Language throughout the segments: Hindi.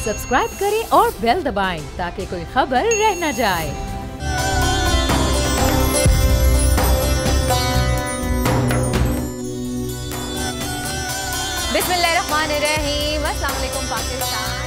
सब्सक्राइब करें और बेल दबाएं ताकि कोई खबर रह न जाए। बिस्मिल्लाहिर्रहमानिर्रहीम। अस्सलाम वालेकुम पाकिस्तान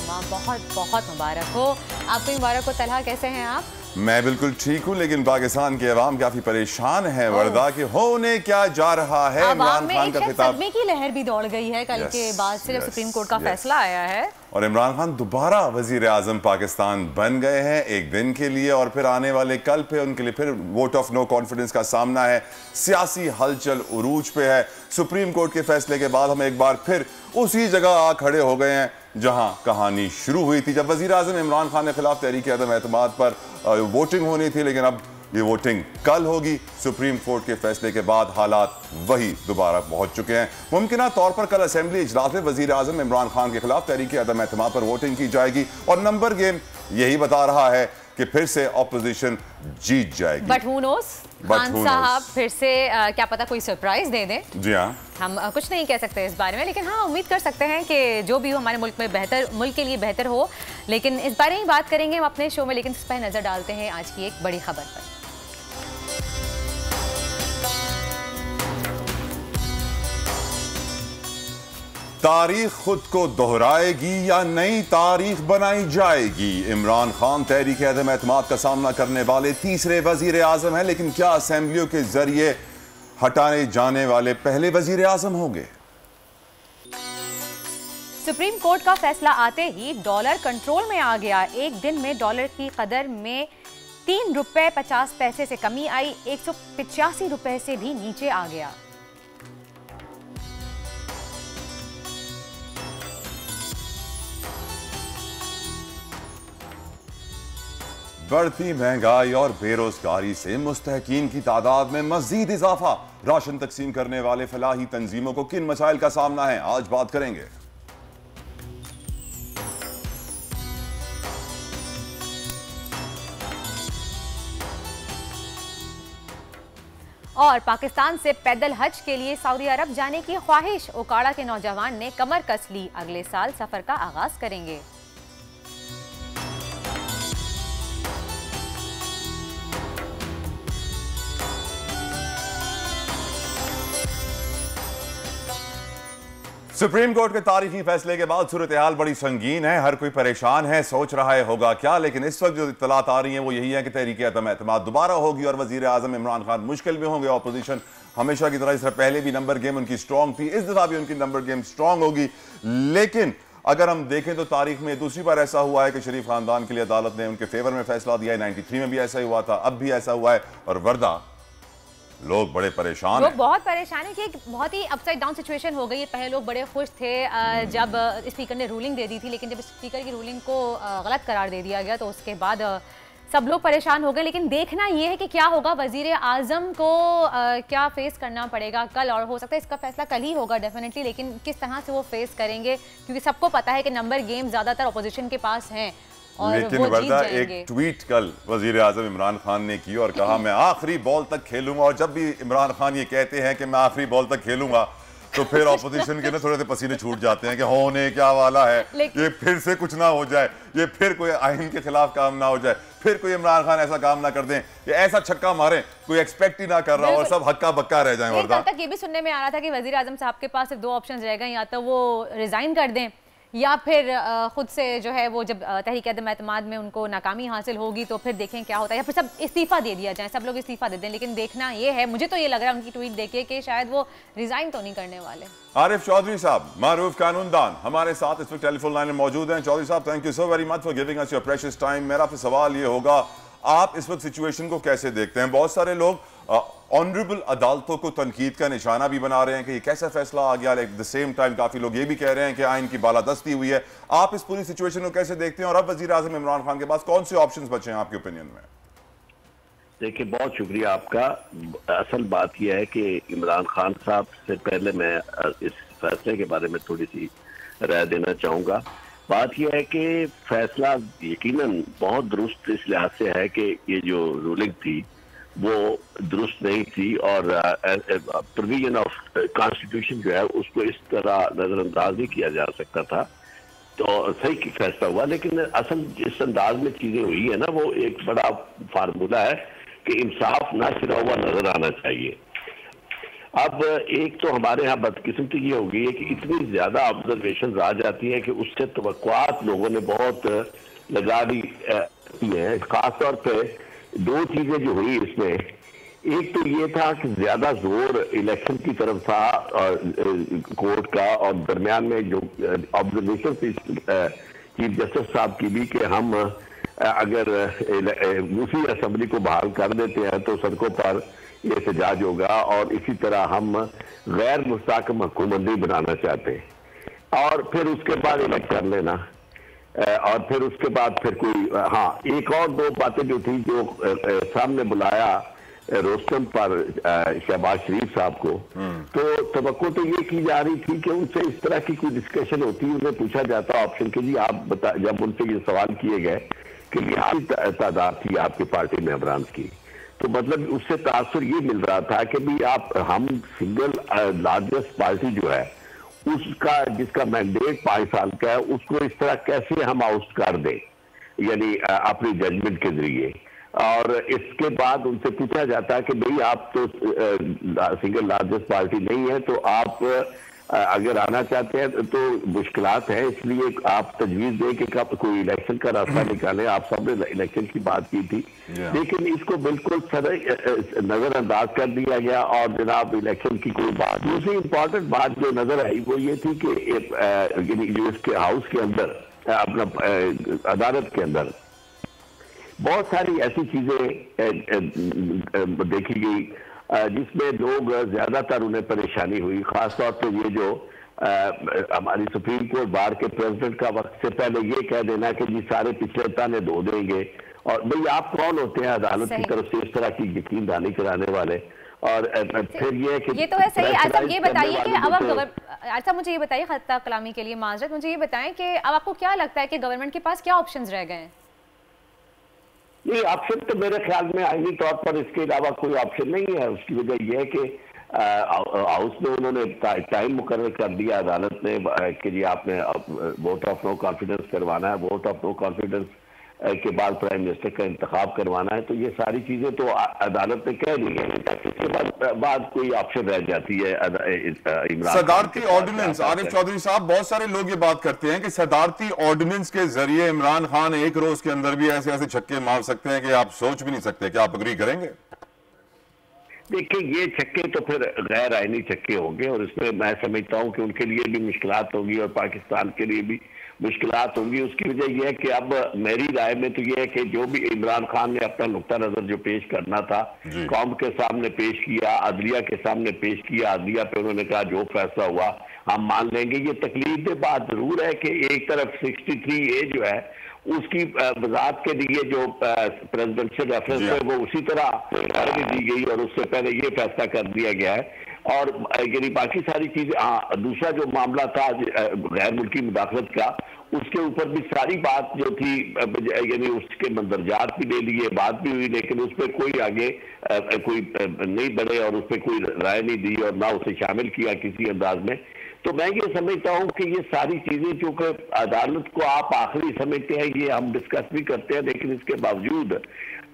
और बहुत बहुत मुबारक हो। आपको मुबारक हो। तलहा, कैसे हैं आप? मैं बिल्कुल ठीक हूँ, लेकिन पाकिस्तान के अवाम काफी परेशान है वर्दा कि होने क्या जा रहा है। इमरान खान का खिताब, सदमे की लहर भी दौड़ गई है कल के बाद से जब सुप्रीम कोर्ट का फैसला आया है और इमरान खान दोबारा वजीर आजम पाकिस्तान बन गए हैं एक दिन के लिए, और फिर आने वाले कल पे उनके लिए फिर वोट ऑफ नो कॉन्फिडेंस का सामना है। सियासी हलचल उरूज पे है। सुप्रीम कोर्ट के फैसले के बाद हम एक बार फिर उसी जगह आ खड़े हो गए हैं जहां कहानी शुरू हुई थी, जब वजीर आजम इमरान खान के खिलाफ तहरीक अदम एतमाद पर वोटिंग होनी थी। लेकिन अब ये वोटिंग कल होगी। सुप्रीम कोर्ट के फैसले के बाद हालात वही दोबारा पहुंच चुके हैं। मुमकिन तौर पर कल असेंबली इजलास में वजीर आजम इमरान खान के खिलाफ तहरीक अदम एतमाद पर वोटिंग की जाएगी और नंबर गेम यही बता रहा है कि फिर से ऑपोजिशन जीत जाएगी। बट हू नोस, खान साहब फिर से क्या पता कोई सरप्राइज दे दें। जी हाँ, हम कुछ नहीं कह सकते इस बारे में, लेकिन हाँ उम्मीद कर सकते हैं कि जो भी हो हमारे मुल्क में बेहतर, मुल्क के लिए बेहतर हो। लेकिन इस बारे में बात करेंगे हम अपने शो में, लेकिन इस पर नजर डालते हैं आज की एक बड़ी खबर पर। तारीख खुद को दोहराएगी या नई तारीख बनाई जाएगी। इमरान खान तहरीक अदम एतमाद का सामना करने वाले तीसरे वजीर आजम हैं, लेकिन क्या असेंबलियों के जरिए हटाए जाने वाले पहले वजीर आजम होंगे? सुप्रीम कोर्ट का फैसला आते ही डॉलर कंट्रोल में आ गया। एक दिन में डॉलर की कदर में 3 रुपए 50 पैसे से कमी आई, 185 रुपए से भी नीचे आ गया। बढ़ती महंगाई और बेरोजगारी से मुस्तहकीन की तादाद में मजीद इजाफा। राशन तकसीम करने वाले फलाही तंजीमों को किन मसाइल का सामना है, आज बात करेंगे। और पाकिस्तान से पैदल हज के लिए सऊदी अरब जाने की ख्वाहिश। ओकाड़ा के नौजवान ने कमर कस ली, अगले साल सफर का आगाज करेंगे। सुप्रीम कोर्ट के तारीखी फैसले के बाद सूरत हाल बड़ी संगीन है। हर कोई परेशान है, सोच रहा है होगा क्या। लेकिन इस वक्त जो इत्तलात आ रही हैं वो यही है कि तहरीक अदम एतमाद दोबारा होगी और वजीर आजम इमरान खान मुश्किल में होंगे। ऑपोजिशन हमेशा की तरह, इस तरह पहले भी नंबर गेम उनकी स्ट्रांग थी, इस दफा भी उनकी नंबर गेम स्ट्रांग होगी। लेकिन अगर हम देखें तो तारीख में दूसरी बार ऐसा हुआ है कि शरीफ खानदान के लिए अदालत ने उनके फेवर में फैसला दिया है। 93 में भी ऐसा ही हुआ था, अब भी ऐसा हुआ है। और वर्दा लोग बड़े परेशान लोग बहुत परेशान है कि एक बहुत ही अपसाइड डाउन सिचुएशन हो गई है। पहले लोग बड़े खुश थे जब स्पीकर ने रूलिंग दे दी थी, लेकिन जब स्पीकर की रूलिंग को गलत करार दे दिया गया तो उसके बाद सब लोग परेशान हो गए। लेकिन देखना ये है कि क्या होगा, वजीर आजम को क्या फेस करना पड़ेगा कल, और हो सकता है इसका फैसला कल ही होगा डेफिनेटली, लेकिन किस तरह से वो फेस करेंगे, क्योंकि सबको पता है कि नंबर गेम ज्यादातर अपोजिशन के पास हैं। लेकिन वर्दा एक ट्वीट कल वजीर आजम इमरान खान ने की और कहा मैं आखिरी बॉल तक खेलूंगा। और जब भी इमरान खान ये कहते हैं कि मैं आखिरी बॉल तक खेलूंगा तो फिर ऑपोजिशन के ना थोड़े से पसीने छूट जाते हैं कि होने क्या वाला है, ये फिर से कुछ ना हो जाए, ये फिर कोई आइन के खिलाफ काम ना हो जाए, फिर कोई इमरान खान ऐसा काम ना कर दें, ये ऐसा छक्का मारे कोई एक्सपेक्ट ही ना कर रहा और सब हक्का बक्का रह जाए। कल तक ये भी सुनने में आ रहा था कि वजीर आजम साहब के पास सिर्फ 2 ऑप्शन रहेगा, या तो वो रिजाइन कर दें या फिर खुद से जो है वो जब तहरीक अदम एतमाद में उनको नाकामी हासिल होगी तो फिर देखें क्या होता है, या फिर सब इस्तीफा दे दिया जाए, सब लोग इस्तीफा दे दें। लेकिन देखना ये है, मुझे तो ये लग रहा है उनकी ट्वीट देखे कि शायद वो रिजाइन तो नहीं करने वाले। आरिफ चौधरी साहब, मारूफ कानूनदान, हमारे साथ इस वक्त टेलीफोन लाइन में मौजूद हैं। चौधरी साहब, thank you so very much for giving us your precious time. मेरा आपसे सवाल ये होगा, आप इस वक्त सिचुएशन को कैसे देखते हैं? बहुत सारे लोग ऑनरेबल अदालतों को तनकीद का निशाना भी बना रहे हैं कि ये कैसा फैसला आ गया। एट द सेम टाइम काफी लोग ये भी कह रहे हैं कि आइन की बालादस्ती हुई है। आप इस पूरी सिचुएशन को कैसे देखते हैं और अब वजीर आजम इमरान खान के पास कौन से ऑप्शंस बचे हैं आपके ओपिनियन में? देखिए, बहुत शुक्रिया आपका। असल बात यह है कि इमरान खान साहब से पहले मैं इस फैसले के बारे में थोड़ी सी राय देना चाहूँगा। बात यह है कि फैसला यकीनन बहुत दुरुस्त इस लिहाज से है कि ये जो रूलिंग थी वो दुरुस्त नहीं थी और प्रोविजन ऑफ कॉन्स्टिट्यूशन जो है उसको इस तरह नजरअंदाज नहीं किया जा सकता था। तो सही फैसला हुआ, लेकिन असल जिस अंदाज में चीजें हुई है ना, वो एक बड़ा फार्मूला है कि इंसाफ ना सिरा हुआ नजर आना चाहिए। अब एक तो हमारे यहाँ बदकिस्मती ये हो गई है कि इतनी ज्यादा ऑब्जर्वेशन आ जाती है कि उससे तवक्कुआत लोगों ने बहुत लगा दी है। खासतौर पे दो चीजें जो हुई इसमें, एक तो ये था कि ज्यादा जोर इलेक्शन की तरफ था कोर्ट का, और दरमियान में जो ऑब्जर्वेशन थी चीफ जस्टिस साहब की भी कि हम अगर दूसरी असेंबली को बहाल कर देते हैं तो सड़कों पर ये एहतजाज होगा, और इसी तरह हम गैर मुस्तहकम हुकूमत नहीं बनाना चाहते, और फिर उसके बाद इलेक्ट कर लेना, और फिर उसके बाद फिर कोई हाँ एक और दो बातें जो थी, जो सामने बुलाया रोस्टम पर शहबाज शरीफ साहब को, तो तवक्को तो ये की जा रही थी कि उनसे इस तरह की कोई डिस्कशन होती, उन्हें पूछा जाता ऑप्शन के जी आप बता, जब उनसे ये सवाल किए गए कि ये तादाद थी आपकी पार्टी में अमरान की, तो मतलब उससे तासुर ये मिल रहा था कि भी हम सिंगल लार्जेस्ट पार्टी जो है उसका, जिसका मैंडेट 5 साल का है, उसको इस तरह कैसे हम आउट कर दें, यानी अपनी जजमेंट के जरिए। और इसके बाद उनसे पूछा जाता है कि भाई आप तो सिंगल लार्जेस्ट पार्टी नहीं है, तो आप अगर आना चाहते हैं तो मुश्किलात है, इसलिए आप तजवीज दें कि कब कोई इलेक्शन का रास्ता निकालें। आप सबने इलेक्शन की बात की थी, लेकिन इसको बिल्कुल नजरअंदाज कर दिया गया, और जनाब इलेक्शन की कोई बात। दूसरी इंपॉर्टेंट बात जो नजर आई वो ये थी कि जो इसके हाउस के अंदर, अपना अदालत के अंदर बहुत सारी ऐसी चीजें देखी गई जिसमें लोग ज्यादातर उन्हें परेशानी हुई। खासतौर पर ये जो हमारी सुप्रीम कोर्ट बार के प्रेसिडेंट का वक्त से पहले ये कह देना कि जी सारे पिछले ताने धो देंगे, और भाई आप कौन होते हैं अदालत की तरफ से इस तरह की यकीन दहानी कराने वाले। और फिर ये तो है सही। अच्छा ये बताइए कि अब आप मुझे ये बताइए, खत्ता कलामी के लिए माजरत, मुझे ये बताएं कि अब आपको क्या लगता है कि गवर्नमेंट के पास क्या ऑप्शंस रह गए हैं? नहीं, ऑप्शन तो मेरे ख्याल में आईनी तौर पर इसके अलावा कोई ऑप्शन नहीं है। उसकी वजह यह है कि हाउस में उन्होंने टाइम मुकर्रर कर दिया अदालत ने कि जी आपने वोट ऑफ नो कॉन्फिडेंस करवाना है, वोट ऑफ नो कॉन्फिडेंस के बाद प्राइम मिनिस्टर का इंतखाब करवाना है। तो ये सारी चीजें तो अदालत ने कह दी है, इसके बाद कोई ऑप्शन रह जाती है इमरान। सदारती ऑर्डिनेंस, आरिफ चौधरी साहब, बहुत सारे लोग ये बात करते हैं कि सदारती ऑर्डिनेंस के जरिए इमरान खान एक रोज के अंदर भी ऐसे ऐसे छक्के मार सकते हैं कि आप सोच भी नहीं सकते। क्या आप अग्री करेंगे? देखिए, ये छक्के तो फिर गैर आईनी छक्के होंगे, और इसमें मैं समझता हूँ कि उनके लिए भी मुश्किलात होगी और पाकिस्तान के लिए भी मुश्किलात होंगी। उसकी वजह यह है कि अब मेरी राय में तो यह है कि जो भी इमरान खान ने अपना नुक्ता नजर जो पेश करना था कौम के सामने पेश किया, अदलिया के सामने पेश किया, अदलिया पे उन्होंने कहा जो फैसला हुआ हम मान लेंगे। ये तकलीफ बात जरूर है कि एक तरफ 63A जो है उसकी वजात के लिए जो प्रेसिडेंशियल रेफरेंस है वो उसी तरह दी गई, और उससे पहले ये फैसला कर दिया गया है। और यानी बाकी सारी चीजें, हाँ दूसरा जो मामला था गैर मुल्की मुदाखलत का, उसके ऊपर भी सारी बात जो थी, यानी उसके मंदरजात भी ले लिए, बात भी हुई, लेकिन उस पर कोई आगे कोई नहीं बढ़े और उस पर कोई राय नहीं दी और ना उसे शामिल किया किसी अंदाज में। तो मैं ये समझता हूँ कि ये सारी चीजें चूंकि अदालत को आप आखिरी समझते हैं, ये हम डिस्कस भी करते हैं, लेकिन इसके बावजूद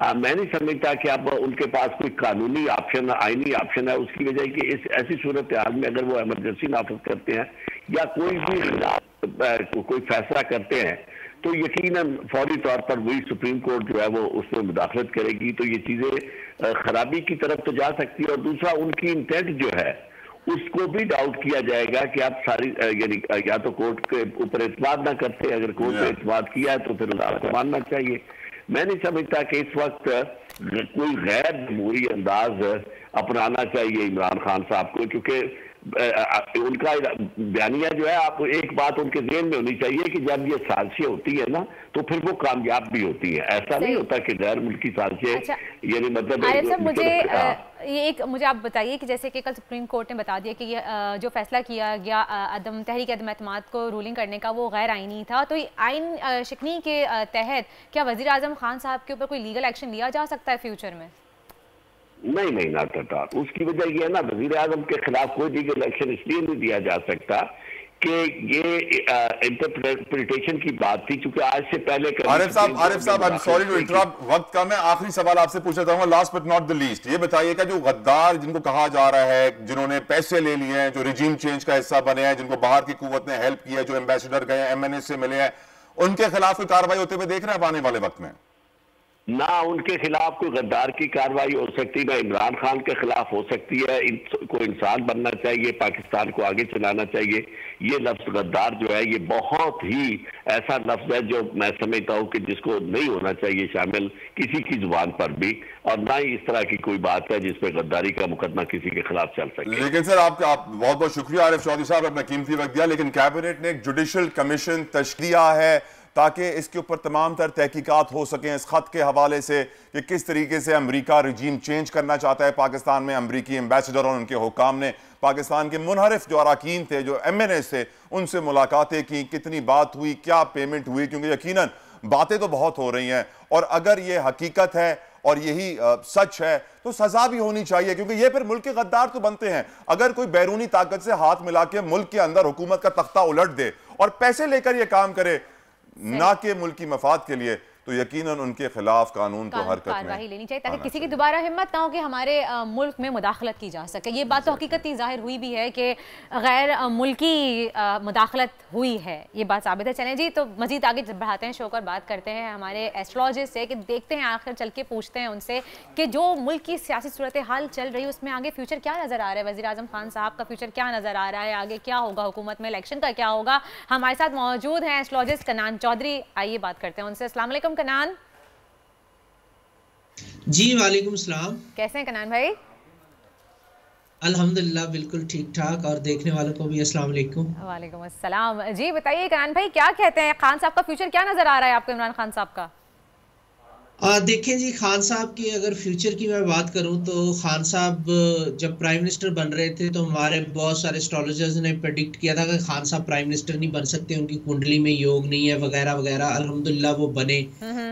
मैं नहीं समझता कि अब उनके पास कोई कानूनी ऑप्शन, आईनी ऑप्शन है। उसकी वजह कि इस ऐसी सूरत हाल में अगर वो इमरजेंसी नाफिज करते हैं या कोई भी कोई फैसला करते हैं, तो यकीनन फौरी तौर पर वही सुप्रीम कोर्ट जो है वो उसमें मुदाखलत करेगी। तो ये चीजें खराबी की तरफ तो जा सकती है। और दूसरा, उनकी इंटेंट जो है उसको भी डाउट किया जाएगा कि आप सारी यानी या तो कोर्ट के ऊपर एतमाद ना करते, अगर कोर्ट पे एतमाद किया है तो फिर उसको मानना चाहिए। मैं नहीं समझता कि इस वक्त कोई गैर जमहूरी अंदाज अपनाना चाहिए इमरान खान साहब को, क्योंकि उनका बयानिया जो है, आप एक बात उनके ज़हन में होनी चाहिए कि जब ये साजिशें होती है ना तो फिर वो कामयाब भी होती है। ऐसा नहीं होता कि गैर मुल्की साजिशें। अच्छा, यानी मतलब मुझे आप बताइए कि जैसे कि कल सुप्रीम कोर्ट ने बता दिया कि ये जो फैसला किया गया तहरीक अदम एतमाद को रूलिंग करने का वो गैर आईनी था, तो आइन शिकनी के तहत क्या वज़ीर आज़म खान साहब के ऊपर कोई लीगल एक्शन लिया जा सकता है फ्यूचर में? नहीं नहीं, नॉट एट ऑल। उसकी वजह यह है ना, वजीर आजम के खिलाफ कोई भी इलेक्शन इसलिए नहीं दिया जा सकता कि ये इंटरप्रिटेशन की बात थी, क्योंकि आज से पहले आरिफ साहब, I am sorry to interrupt, वक्त कम है, आखिरी सवाल आपसे पूछना चाहूंगा, last but not the least. ये बताइएगा, जो गद्दार जिनको कहा जा रहा है, जिन्होंने पैसे ले लिए हैं, जो रिजीम चेंज का हिस्सा बने हैं, जिनको बाहर की कुव्वत ने हेल्प किया, जो एम्बेसडर गए, एमएनए से मिले हैं, उनके खिलाफ कोई कार्रवाई होते हुए देख रहे हैं आने वाले वक्त में? ना उनके खिलाफ कोई गद्दार की कार्रवाई हो सकती, ना इमरान खान के खिलाफ हो सकती है। इनको इंसान बनना चाहिए, पाकिस्तान को आगे चलाना चाहिए। ये लफ्ज गद्दार जो है, ये बहुत ही ऐसा लफ्ज है जो मैं समझता हूँ कि जिसको नहीं होना चाहिए शामिल किसी की जुबान पर भी, और ना ही इस तरह की कोई बात है जिसमें गद्दारी का मुकदमा किसी के खिलाफ चल सके। लेकिन सर, आप बहुत बहुत शुक्रिया आरिफ चौधरी साहब, अपना कीमती वक्त दिया। लेकिन कैबिनेट ने एक जुडिशल कमीशन तश्कील किया है ताकि इसके ऊपर तमाम तर तहकीकात हो सकें, इस खत के हवाले से कि किस तरीके से अमरीका रिजीम चेंज करना चाहता है पाकिस्तान में। अमरीकी एम्बेसडर और उनके हुकाम ने पाकिस्तान के मुनहरिफ जो अरकान थे, जो एमएनए थे, उनसे मुलाकातें की, कितनी बात हुई, क्या पेमेंट हुई, क्योंकि यकीनन बातें तो बहुत हो रही हैं, और अगर ये हकीकत है और यही सच है तो सजा भी होनी चाहिए, क्योंकि ये फिर मुल्क के गद्दार तो बनते हैं। अगर कोई बैरूनी ताकत से हाथ मिला के मुल्क के अंदर हुकूमत का तख्ता उलट दे और पैसे लेकर ये काम करे, ना के मुल्क की मफाद के लिए, तो यकीनन उनके खिलाफ कानून को हरकत में कार्रवाई लेनी चाहिए, ताकि किसी की दोबारा हिम्मत ना हो कि हमारे मुल्क में मुदाखलत की जा सके। ये बात तो हकीकत ही जाहिर हुई भी है कि गैर मुल्की मुदाखलत हुई है, ये बात साबित है। चलें जी, तो मजीद आगे बढ़ाते हैं शो और बात करते हैं हमारे एस्ट्रोलॉजिस्ट से, कि देखते हैं आखिर चल के पूछते हैं उनसे कि जो मुल्क की सियासी सूरत हाल चल रही है उसमें आगे फ्यूचर क्या नज़र आ रहा है, वज़ीर आज़म खान साहब का फ्यूचर क्या नज़र आ रहा है, आगे क्या होगा, हुकूमत में इलेक्शन का क्या होगा। हमारे साथ मौजूद हैं एस्ट्रोलॉजिस्ट कनान चौधरी, आइए बात करते हैं उनसे। अस्सलाम वालेकुम कनान। जी वालेकुम सलाम, कैसे हैं कनान भाई? अल्हम्दुलिल्लाह बिल्कुल ठीक ठाक, और देखने वालों को भी अस्सलाम वालेकुम। वालेकुम अस्सलाम। जी बताइए कनान भाई, क्या कहते हैं, खान साहब का फ्यूचर क्या नजर आ रहा है आपको, इमरान खान साहब का? देखें जी, खान साहब की अगर फ्यूचर की मैं बात करूं तो खान साहब जब प्राइम मिनिस्टर बन रहे थे तो हमारे बहुत सारे एस्ट्रोलॉजर्स ने प्रेडिक्ट किया था कि खान साहब प्राइम मिनिस्टर नहीं बन सकते, उनकी कुंडली में योग नहीं है वगैरह वगैरह। अल्हम्दुलिल्लाह वो बने।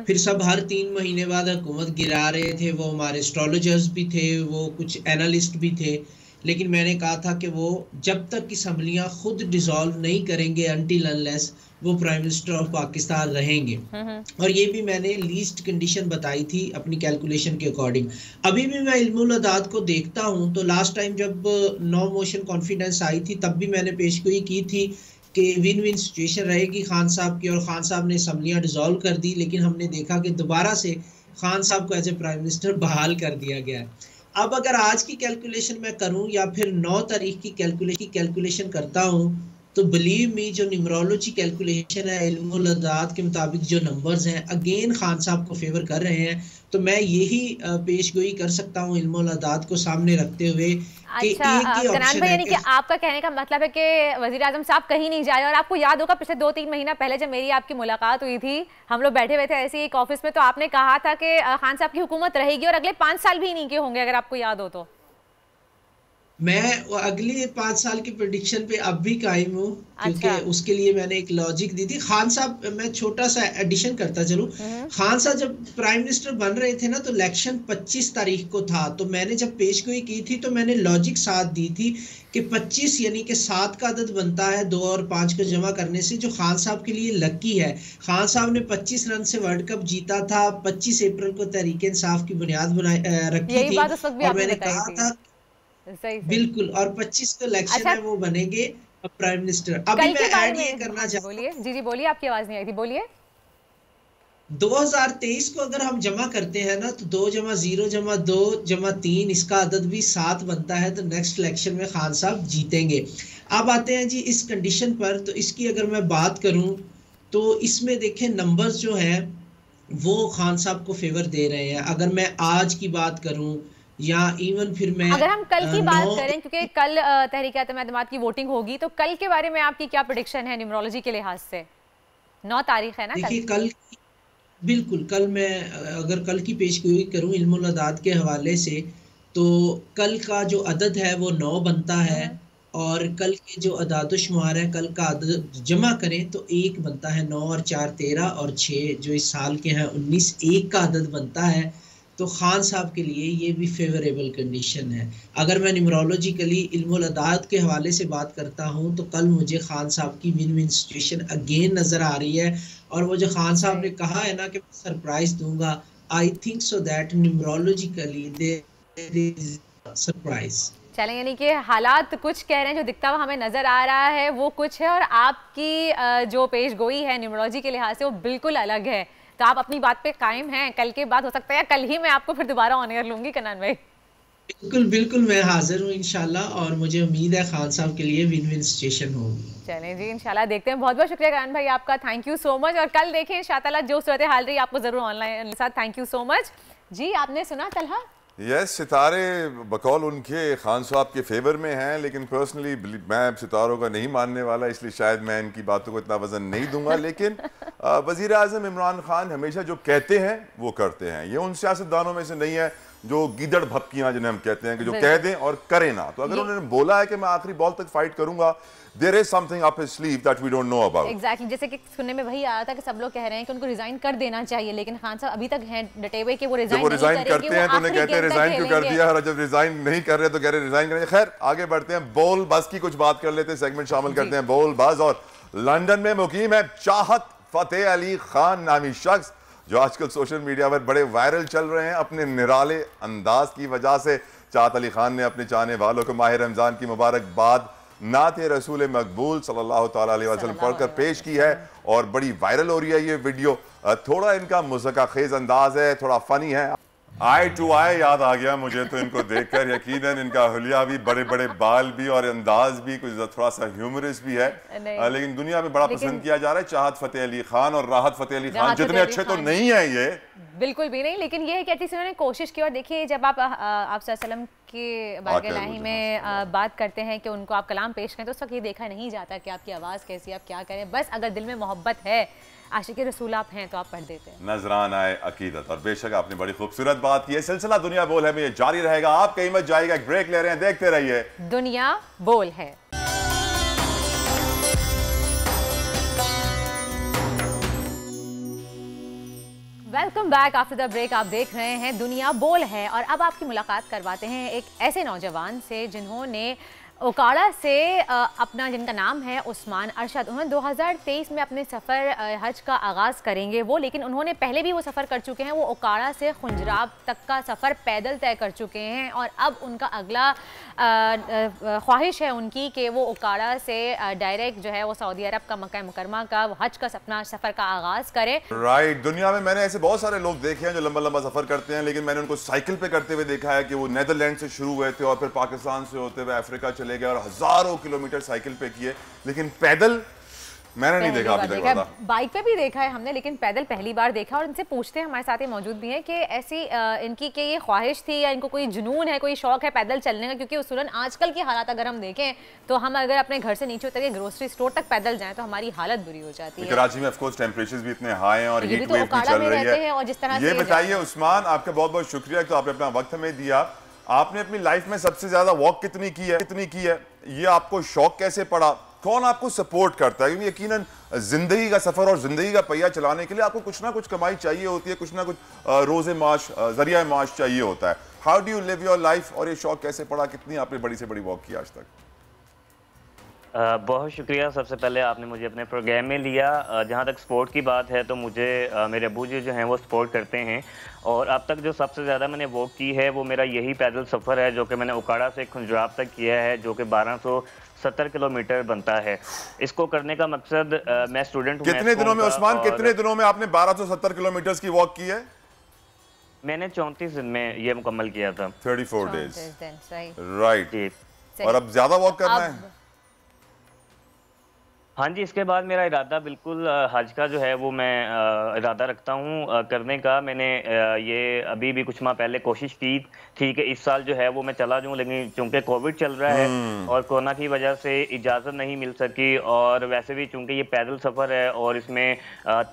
फिर सब हर 3 महीने बाद हुकूमत गिरा रहे थे, वो हमारे एस्ट्रोलॉजर्स भी थे, वो कुछ एनालिस्ट भी थे, लेकिन मैंने कहा था कि वो जब तक असम्बलियाँ खुद डिसॉल्व नहीं करेंगे, अनटिल अनलेस वो प्राइम मिनिस्टर ऑफ पाकिस्तान रहेंगे। और ये भी मैंने लीस्ट कंडीशन बताई थी अपनी कैलकुलेशन के अकॉर्डिंग। अभी भी मैं इल्मुल अदाद को देखता हूँ तो लास्ट टाइम जब नो मोशन कॉन्फिडेंस आई थी तब भी मैंने पेशगोई की थी कि विन विन सिचुएशन रहेगी खान साहब की, और खान साहब ने असम्बलियाँ डिसॉल्व कर दी, लेकिन हमने देखा कि दोबारा से खान साहब को एज ए प्राइम मिनिस्टर बहाल कर दिया गया है। अब अगर आज की कैलकुलेशन मैं करूं या फिर 9 तारीख की कैलकुलेशन करता हूं, तो बिलीव मी जो न्यूमरोलॉजी कैलकुलेशन है इल्मुल अदाद के मुताबिक जो नंबर्स हैं अगेन खान साहब को फेवर कर रहे हैं। तो मैं यही पेशगोई कर सकता हूँ इल्मुल अदाद को सामने रखते हुए कि अच्छा, कनान भाई, यानी कि आपका कहने का मतलब है कि वज़ीर आज़म साहब कहीं नहीं जाए। और आपको याद होगा पिछले 2-3 महीना पहले जब मेरी आपकी मुलाकात हुई थी, हम लोग बैठे हुए थे ऐसे ही एक ऑफिस में, तो आपने कहा था कि खान साहब की हुकूमत रहेगी और अगले 5 साल भी नहीं के होंगे, अगर आपको याद हो तो। मैं अगले 5 साल की प्रेडिक्शन पे अब भी कायम हूँ, क्योंकि उसके लिए मैंने एक लॉजिक दी थी। खान साहब, मैं छोटा सा एडिशन करता चलूं, खान साहब जब प्राइम मिनिस्टर बन रहे थे ना तो इलेक्शन 25 तारीख को था, तो मैंने जब पेशगोई की थी तो मैंने लॉजिक साथ दी थी कि 25 यानी कि 7 का अदद बनता है 2 और 5 को जमा करने से, जो खान साहब के लिए लकी है। खान साहब ने 25 रन से वर्ल्ड कप जीता था, 25 अप्रैल को तहरीक इंसाफ की बुनियाद रखी थी, और मैंने कहा था सही बिल्कुल, और 25 को इलेक्शन है वो बनेंगे प्राइम मिनिस्टर। अभी मैं ऐड ये करना चाहता हूं, बोलिए जी बोलिए, आपकी आवाज नहीं आई थी, बोलिए। 2023 को अगर हम जमा करते हैं ना तो 2 + 0 + 2 + 3 इसका अदद भी 7 बनता है, तो नेक्स्ट इलेक्शन में खान साहब जीतेंगे। अब आते हैं जी इस कंडीशन पर, तो इसकी अगर मैं बात करूं तो इसमें देखें नंबर्स जो है वो खान साहब को फेवर दे रहे हैं। अगर मैं आज की बात करूं या इवन फिर मैं अगर हम कल की बात करें, क्योंकि कल तहरीक-ए-एतमाद की वोटिंग होगी, तो कल के बारे में आपकी क्या प्रेडिक्शन है न्यूमरोलॉजी के लिहाज से? 9 तारीख है ना? देखिए कल बिल्कुल, कल मैं अगर कल की पेशगोई करूं इल्मुल अदाद के हवाले से, तो कल का जो अदद है वो 9 बनता है, और कल के जो अदाद शुमार है कल का अदद जमा करें तो 1 बनता है, 9 और 4 13 और 6 जो इस साल के हैं 19, 1 का अदद बनता है। तो खान साहब के लिए ये भी फेवरेबल कंडीशन है। अगर मैं न्यूमरोलॉजिकली इल्मुल अदाद के हवाले से बात करता हूँ तो कल मुझे खान साहब की विन विन सिचुएशन अगेन नज़र आ रही है। और वो जो खान साहब ने कहा है ना कि मैं सरप्राइज दूंगा, I think so that numerologically there is surprise. चलें, यानी कि हालात कुछ कह रहे हैं, जो दिखता हुआ हमें नज़र आ रहा है वो कुछ है, और आपकी जो पेश गोई है न्यूमरोलॉजी के लिहाज से वो बिल्कुल अलग है। तो आप अपनी बात पे कायम हैं। कल के बाद हो सकता है कल ही मैं आपको फिर दोबारा ऑन एयर लूंगी कनान भाई। बिल्कुल बिल्कुल, मैं हाजिर हूँ इंशाल्लाह, और मुझे उम्मीद है खान साहब के लिए विन विन सिचुएशन होगी। चलें जी, इंशाल्लाह देखते हैं। बहुत बहुत शुक्रिया कनान भाई आपका, थैंक यू सो मच। और कल देखें इंशाल्लाह जो सूरत हाल रही आपको जरूर ऑनलाइन साथ। थैंक यू सो मच जी। आपने सुना तलहा? यस, सितारे बकौल उनके खान साहब के फेवर में हैं, लेकिन पर्सनली मैं सितारों का नहीं मानने वाला, इसलिए शायद मैं इनकी बातों को इतना वजन नहीं दूंगा। लेकिन वज़ीर आज़म इमरान खान हमेशा जो कहते हैं वो करते हैं। ये उन सियासतदानों में से नहीं है जो गीदड़ भपकियां जिन्हें हम कहते हैं कि जो कह दें और करें ना। तो अगर उन्होंने बोला है कि मैं आखिरी बॉल तक फाइट करूंगा, there is something up his sleeve that we don't know about. Exactly, जैसे कि सुनने में वही आया था कि सब लोग कह रहे हैं कि उनको रिजाइन कर देना चाहिए, लेकिन खान साहब अभी तक हैं डटे हुए कि वो रिजाइन नहीं करेंगे। करते हैं तो उन्हें कहते हैं रिजाइन क्यों कर दिया, और जब रिजाइन नहीं कर रहे तो कह रहे रिजाइन करेंगे। खैर आगे बढ़ते हैं, बोल बस की कुछ बात कर लेते हैं, सेगमेंट शामिल करते हैं बोल बस। और लंदन में मुकीम है चाहत फतेह अली खान नामी शख्स, जो आजकल सोशल मीडिया पर बड़े वायरल चल रहे हैं अपने निराले अंदाज की वजह से। चाहत अली खान ने अपने चाहने वालों को माह रमजान की मुबारकबाद नाते रसूल मकबूल सल्लल्लाहु ताला अलैहि वसल्लम पढ़कर पेश की है, और बड़ी वायरल हो रही है ये वीडियो। थोड़ा इनका मुज़क्का खेज अंदाज है, थोड़ा फनी है। आई टू आई याद आ गया मुझे तो इनको देखकर, यकीनन इनका हुलिया भी, बड़े बड़े बाल भी और अंदाज भी कुछ थोड़ा सा ह्यूमरस भी है, लेकिन दुनिया में बड़ा पसंद किया जा रहा है। चाहत फतेह अली खान और राहत फतेह अली खान जितने अच्छे तो नहीं है ये, बिल्कुल भी नहीं, लेकिन ये है कि एटलीस्ट उन्होंने कोशिश की। और देखिए जब आप सल्लम के बारगाह में बात करते हैं कि उनको आप कलाम पेश करें, तो उस वक्त ये देखा नहीं जाता कि आपकी आवाज़ कैसी, आप क्या करें। बस अगर दिल में मोहब्बत है, आशिक रसूल आप हैं, तो आप पढ़ देते हैं। नजरान आए अकीदत। और बेशक आपने बड़ी खूबसूरत बात की है। सिलसिला दुनिया बोल है में ये जारी रहेगा, आप कहीं मत जाइएगा, एक ब्रेक ले रहे हैं, देखते रहिए दुनिया बोल है। Welcome back after the break. आप देख रहे हैं दुनिया बोल है, और अब आपकी मुलाकात करवाते हैं एक ऐसे नौजवान से जिन्होंने ओकाड़ा से अपना, जिनका नाम है उस्मान अरशद। उन्होंने 2023 में अपने सफ़र हज का आगाज़ करेंगे वो, लेकिन उन्होंने पहले भी वो सफ़र कर चुके हैं। वो ओकाड़ा से खुंजराब तक का सफ़र पैदल तय कर चुके हैं, और अब उनका अगला ख्वाहिश है उनकी कि वो ओकाड़ा से डायरेक्ट जो है वो सऊदी अरब का मक्का मुकरमा का हज का अपना सफ़र का आगाज़ करें। राइट, दुनिया में मैंने ऐसे बहुत सारे लोग देखे हैं जो लंबा लंबा सफ़र करते हैं, लेकिन मैंने उनको साइकिल पे करते हुए देखा है कि वो नीदरलैंड से शुरू हुए थे और फिर पाकिस्तान से होते हुए अफ्रीका चले गए और हजारों किलोमीटर साइकिल पे किए, लेकिन पैदल मैंने नहीं देखा अभी तक। बाइक पे भी देखा है हमने, लेकिन पैदल पहली बार देखा। और इनसे पूछते हैं, हमारे साथ ही मौजूद भी हैं, कि ऐसी इनकी कि ये ख्वाहिश थी या इनको कोई जुनून है, कोई शौक है पैदल चलने का। क्योंकि उसूलन आजकल की हालात अगर हम देखें तो हम अगर अपने घर से नीचे उतर के ग्रोसरी स्टोर तक पैदल जाएं तो हमारी हालत बुरी हो जाती है। कराची में ऑफ कोर्स टेंपरेचर्स भी इतने हाई हैं और हीट वेव भी चल रही है। और जिस तरह ये बताइए उस्मान, आपका बहुत बहुत शुक्रिया कि आपने अपना वक्त हमें दिया। आपने अपनी लाइफ में सबसे ज्यादा वॉक कितनी की है, ये आपको शौक कैसे पड़ा, कौन आपको सपोर्ट करता है? क्योंकि यकीनन जिंदगी का सफर और जिंदगी का पहिया चलाने के लिए आपको कुछ ना कुछ कमाई चाहिए होती है, कुछ ना कुछ रोज़े माश, जरिया माश चाहिए होता है। How do you live your life, और ये शौक कैसे पड़ा, कितनी आपने बड़ी से बड़ी वॉक की आज तक? बहुत शुक्रिया, सबसे पहले आपने मुझे अपने प्रोग्राम में लिया। जहाँ तक स्पोर्ट की बात है तो मुझे मेरे अबू जी जो हैं वो सपोर्ट करते हैं, और अब तक जो सबसे ज़्यादा मैंने वॉक की है वो मेरा यही पैदल सफ़र है, जो कि मैंने ओकाड़ा से खुंजराब तक किया है, जो कि 1270 किलोमीटर बनता है। इसको करने का मकसद, मैं स्टूडेंट हूँ। कितने दिनों में उस्मान, कितने दिनों में आपने 1270 किलोमीटर की वॉक की है? मैंने 34 दिन में ये मुकम्मल किया था। 34 डेज, राइट। और अब ज़्यादा वॉक करना है? हाँ जी, इसके बाद मेरा इरादा बिल्कुल हज का जो है वो मैं इरादा रखता हूँ करने का। मैंने ये अभी भी कुछ माह पहले कोशिश की थी कि इस साल जो है वो मैं चला जाऊँ, लेकिन चूंकि कोविड चल रहा है और कोरोना की वजह से इजाज़त नहीं मिल सकी, और वैसे भी चूंकि ये पैदल सफ़र है और इसमें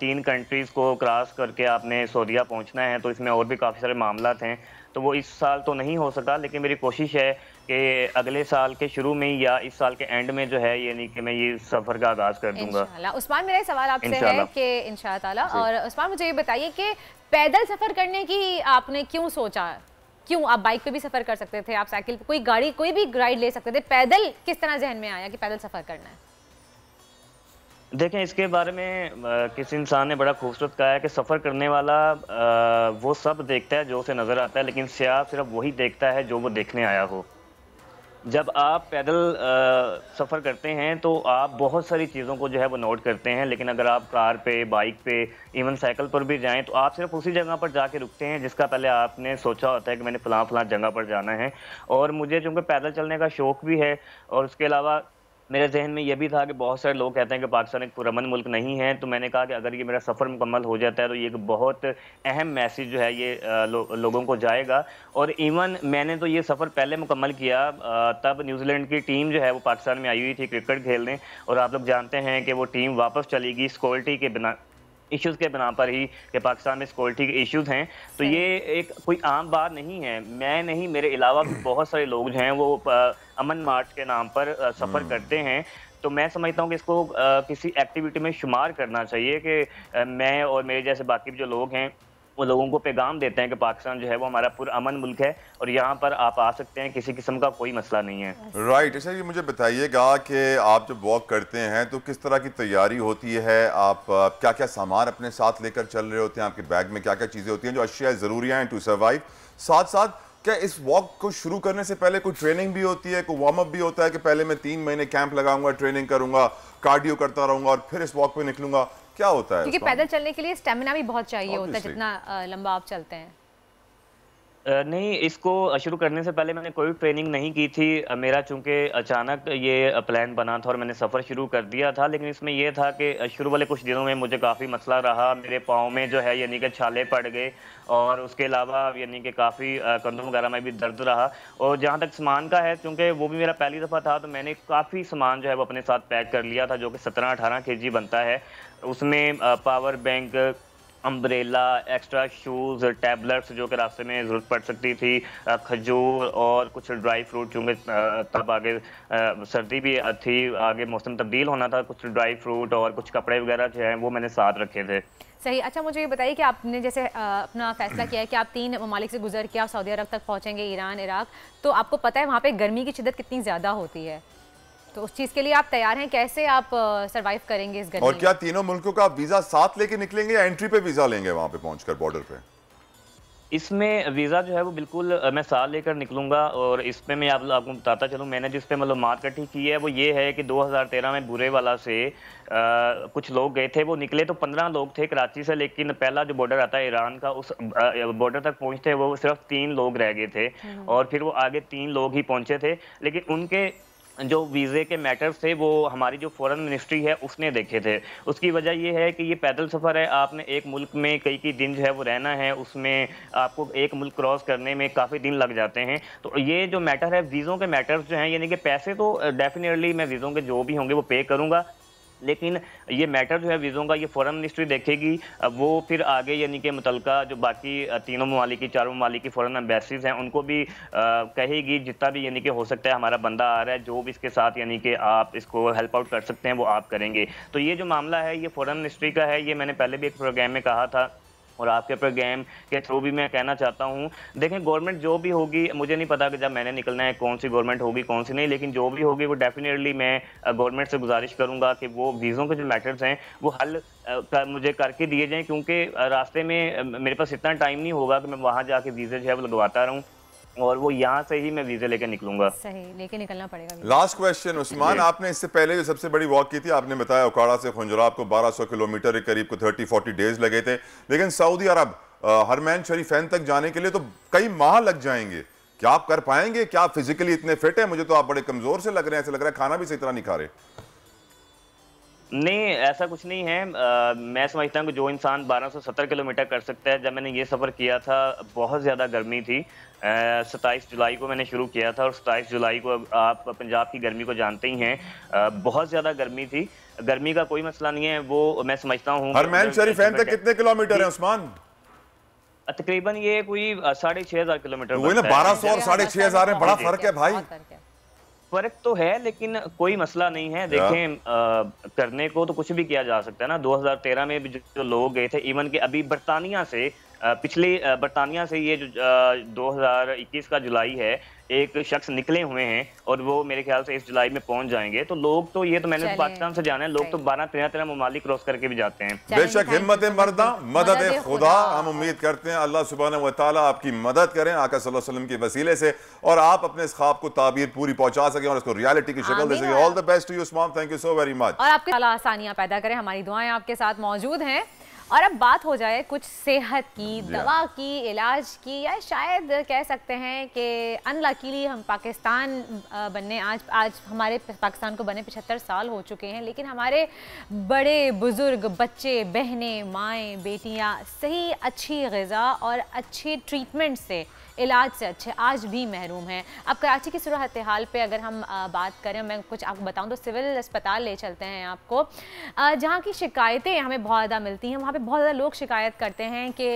3 कंट्रीज़ को क्रॉस करके आपने सऊदीया पहुँचना है, तो इसमें और भी काफ़ी सारे मामलात हैं, तो वो इस साल तो नहीं हो सका। लेकिन मेरी कोशिश है कि अगले साल के शुरू में या इस साल के एंड में जो है यानी कि मैं ये सफ़र का आगाज़ कर दूंगा इंशाल्लाह। उस्मान, मेरा एक सवाल आपसे है कि इंशाल्लाह, और उस्मान मुझे ये बताइए कि पैदल सफ़र करने की आपने क्यों सोचा? क्यों? आप बाइक पे भी सफ़र कर सकते थे, आप साइकिल, कोई गाड़ी, कोई भी राइड ले सकते थे, पैदल किस तरह जहन में आया कि पैदल सफ़र करना है? देखें, इसके बारे में किसी इंसान ने बड़ा खूबसूरत कहा है कि सफ़र करने वाला वो सब देखता है जो उसे नज़र आता है, लेकिन सयाह सिर्फ वही देखता है जो वो देखने आया हो। जब आप पैदल सफ़र करते हैं तो आप बहुत सारी चीज़ों को जो है वो नोट करते हैं, लेकिन अगर आप कार पे, बाइक पे, इवन साइकिल पर भी जाएं तो आप सिर्फ उसी जगह पर जाके रुकते हैं जिसका पहले आपने सोचा होता है कि मैंने फ़लाँ जगह पर जाना है। और मुझे चूँकि पैदल चलने का शौक़ भी है और उसके अलावा मेरे ज़हन में ये भी था कि बहुत सारे लोग कहते हैं कि पाकिस्तान एक पुरअमन मुल्क नहीं है, तो मैंने कहा कि अगर ये मेरा सफ़र मुकम्मल हो जाता है तो ये एक बहुत अहम मैसेज जो है ये लोगों को जाएगा। और इवन मैंने तो ये सफ़र पहले मुकम्मल किया, तब न्यूजीलैंड की टीम जो है वो पाकिस्तान में आई हुई थी क्रिकेट खेलने, और आप लोग जानते हैं कि वो टीम वापस चली गई सिक्योरिटी के बिना, इश्यूज़ के बिना पर ही कि पाकिस्तान में सिक्योरिटी के इश्यूज़ हैं। तो ये एक कोई आम बात नहीं है, मैं नहीं, मेरे अलावा भी बहुत सारे लोग जो हैं वो अमन मार्च के नाम पर सफ़र करते हैं। तो मैं समझता हूँ कि इसको किसी एक्टिविटी में शुमार करना चाहिए कि मैं और मेरे जैसे बाकी भी जो लोग हैं वो लोगों को पैगाम देते हैं कि पाकिस्तान जो है वो हमारा पुरअमन मुल्क है और यहाँ पर आप आ सकते हैं, किसी किस्म का कोई मसला नहीं है। राइट। अच्छा, ये मुझे बताइएगा कि आप जब वॉक करते हैं तो किस तरह की तैयारी होती है, आप क्या क्या सामान अपने साथ लेकर चल रहे होते हैं, आपके बैग में क्या क्या चीज़ें होती हैं जो अशिया ज़रूरियाँ हैं टू सर्वाइव? साथ साथ क्या इस वॉक को शुरू करने से पहले कोई ट्रेनिंग भी होती है, कोई वार्म अप भी होता है कि पहले मैं 3 महीने कैंप लगाऊंगा, ट्रेनिंग करूंगा, कार्डियो करता रहूंगा और फिर इस वॉक पे निकलूंगा? क्या होता है? क्योंकि पैदल चलने के लिए स्टेमिना भी बहुत चाहिए होता है जितना लंबा आप चलते हैं। नहीं, इसको शुरू करने से पहले मैंने कोई ट्रेनिंग नहीं की थी। मेरा चूँकि अचानक ये प्लान बना था और मैंने सफ़र शुरू कर दिया था, लेकिन इसमें ये था कि शुरू वाले कुछ दिनों में मुझे काफ़ी मसला रहा। मेरे पाँव में जो है यानी कि छाले पड़ गए और उसके अलावा यानी कि काफ़ी कंधों वगैरह में भी दर्द रहा। और जहाँ तक सामान का है, चूँकि वो भी मेरा पहली दफ़ा था, तो मैंने काफ़ी सामान जो है वो अपने साथ पैक कर लिया था जो कि 17-18 केजी बनता है। उसमें power bank, umbrella, extra shoes, tablets जो कि रास्ते में ज़रूरत पड़ सकती थी, खजूर और कुछ ड्राई फ्रूट, चूँकि तब आगे सर्दी भी थी, आगे मौसम तब्दील होना था, कुछ ड्राई फ्रूट और कुछ कपड़े वगैरह जो हैं वो मैंने साथ रखे थे। सही। अच्छा, मुझे ये बताइए कि आपने जैसे अपना फैसला किया है कि आप 3 ममालिक से गुजर के आप सऊदी अरब तक पहुँचेंगे, ईरान, इराक, तो आपको पता है वहाँ पे गर्मी की शिद्दत कितनी ज़्यादा होती है, तो उस चीज़ के लिए आप तैयार हैं? कैसे आप सरवाइव करेंगे इस गर्मी? और क्या तीनों मुल्कों का वीज़ा साथ लेके निकलेंगे या एंट्री पे वीज़ा लेंगे वहाँ पे पहुँचकर बॉर्डर पे? इसमें वीज़ा जो है वो बिल्कुल मैं साथ लेकर निकलूँगा। और इसमें मैं आपको बताता चलूँ, मैंने जिस पे मालूमात इकट्ठी की है वो ये है कि 2013 में बुरेवाला से कुछ लोग गए थे, वो निकले तो 15 लोग थे कराची से, लेकिन पहला जो बॉर्डर आता है ईरान का, उस बॉर्डर तक पहुँचते वो सिर्फ 3 लोग रह गए थे और फिर वो आगे 3 लोग ही पहुँचे थे। लेकिन उनके जो वीज़े के मैटर्स थे वो हमारी जो फॉरेन मिनिस्ट्री है उसने देखे थे। उसकी वजह ये है कि ये पैदल सफ़र है, आपने एक मुल्क में कई दिन जो है वो रहना है, उसमें आपको एक मुल्क क्रॉस करने में काफ़ी दिन लग जाते हैं। तो ये जो मैटर है, वीज़ों के मैटर्स जो हैं, यानी कि पैसे तो डेफिनेटली मैं वीज़ों के जो भी होंगे वो पे करूँगा, लेकिन ये मैटर जो है वीज़ों का ये फॉरेन मिनिस्ट्री देखेगी। वो फिर आगे यानी कि मुतलका जो बाकी तीनों ममालिक की, 4 ममालिक की फॉरेन एम्बेसीज हैं उनको भी कहेगी जितना भी यानी कि हो सकता है हमारा बंदा आ रहा है, जो भी इसके साथ यानी कि आप इसको हेल्प आउट कर सकते हैं वो आप करेंगे। तो ये जो मामला है ये फॉरेन मिनिस्ट्री का है, ये मैंने पहले भी एक प्रोग्राम में कहा था और आपके प्रोग्राम के थ्रू भी मैं कहना चाहता हूँ। देखें, गवर्नमेंट जो भी होगी, मुझे नहीं पता कि जब मैंने निकलना है कौन सी गवर्नमेंट होगी कौन सी नहीं, लेकिन जो भी होगी वो डेफिनेटली मैं गवर्नमेंट से गुजारिश करूँगा कि वो वीज़ों के जो मैटर्स हैं वो हल मुझे करके दिए जाएँ, क्योंकि रास्ते में मेरे पास इतना टाइम नहीं होगा कि मैं वहाँ जाके वीज़े जो है वो लगवाता रहूँ, और वो यहाँ से ही मैं वीज़े लेके निकलूंगा। सही, लेके निकलना पड़ेगा। लास्ट क्वेश्चन उस्मान, आपने इससे पहले जो सबसे बड़ी वॉक की थी, आपने बताया उकाड़ा से खुंजराब को 1200 किलोमीटर के करीब को 30-40 डेज लगे थे, लेकिन सऊदी अरब हरमैन शरीफैन तक जाने के लिए तो कई माह लग जाएंगे। क्या आप कर पाएंगे? क्या आप फिजिकली इतने फिट हैं? मुझे तो आप बड़े कमजोर से लग रहे हैं, ऐसे लग रहा है खाना भी सही तरह नहीं खा रहे। नहीं, ऐसा कुछ नहीं है। मैं समझता हूँ कि जो इंसान 1270 किलोमीटर कर सकता है, जब मैंने ये सफ़र किया था बहुत ज़्यादा गर्मी थी। 27 जुलाई को मैंने शुरू किया था और 27 जुलाई को आप पंजाब की गर्मी को जानते ही हैं, बहुत ज़्यादा गर्मी थी। गर्मी का कोई मसला नहीं है, वो मैं समझता हूँ। हरमैन शरीफैन तक कितने किलोमीटर है उस्मान? तकरीबन ये कोई 6,500 किलोमीटर। वही ना, 1200 और 6,500 में बड़ा फर्क है भाई। फर्क तो है लेकिन कोई मसला नहीं है। देखें, करने को तो कुछ भी किया जा सकता है ना। 2013 में भी जो लोग गए थे, इवन के अभी बरतानिया से बरतानिया से ये जो 2021 का जुलाई है, एक शख्स निकले हुए हैं और वो मेरे ख्याल से इस जुलाई में पहुंच जाएंगे। तो लोग तो ये तो मैंने पाकिस्तान से जाना है, लोग तो 12-13 ममालिक क्रॉस करके भी जाते हैं। बेशक हिम्मत मर्दा मदद खुदा। हम उम्मीद करते हैं अल्लाह सुब्हानहू व तआला आपकी मदद करें आका सल्लल्लाहु अलैहि वसल्लम के वसीले से, और आप अपने इस ख्वाब को ताबीर पूरी पहुंचा सकें और इसको रियलिटी की शक्ल दे सकें। All the best to you Usman, thank you so very much. और आपके अल्लाह आसानियां पैदा करें, हमारी दुआएं आपके साथ मौजूद हैं। और अब बात हो जाए कुछ सेहत की, दवा की, इलाज की, या शायद कह सकते हैं कि अनलकीली हम पाकिस्तान बनने आज हमारे पाकिस्तान को बने 75 साल हो चुके हैं, लेकिन हमारे बड़े बुजुर्ग, बच्चे, बहनें, माएँ, बेटियाँ सही अच्छी ग़िज़ा और अच्छे ट्रीटमेंट से, इलाज से अच्छे आज भी महरूम हैं। अब कराची की सूरत हाल पे अगर हम बात करें, मैं कुछ आपको बताऊं तो सिविल अस्पताल ले चलते हैं आपको, जहाँ की शिकायतें हमें बहुत ज़्यादा मिलती हैं। वहाँ पे बहुत ज़्यादा लोग शिकायत करते हैं कि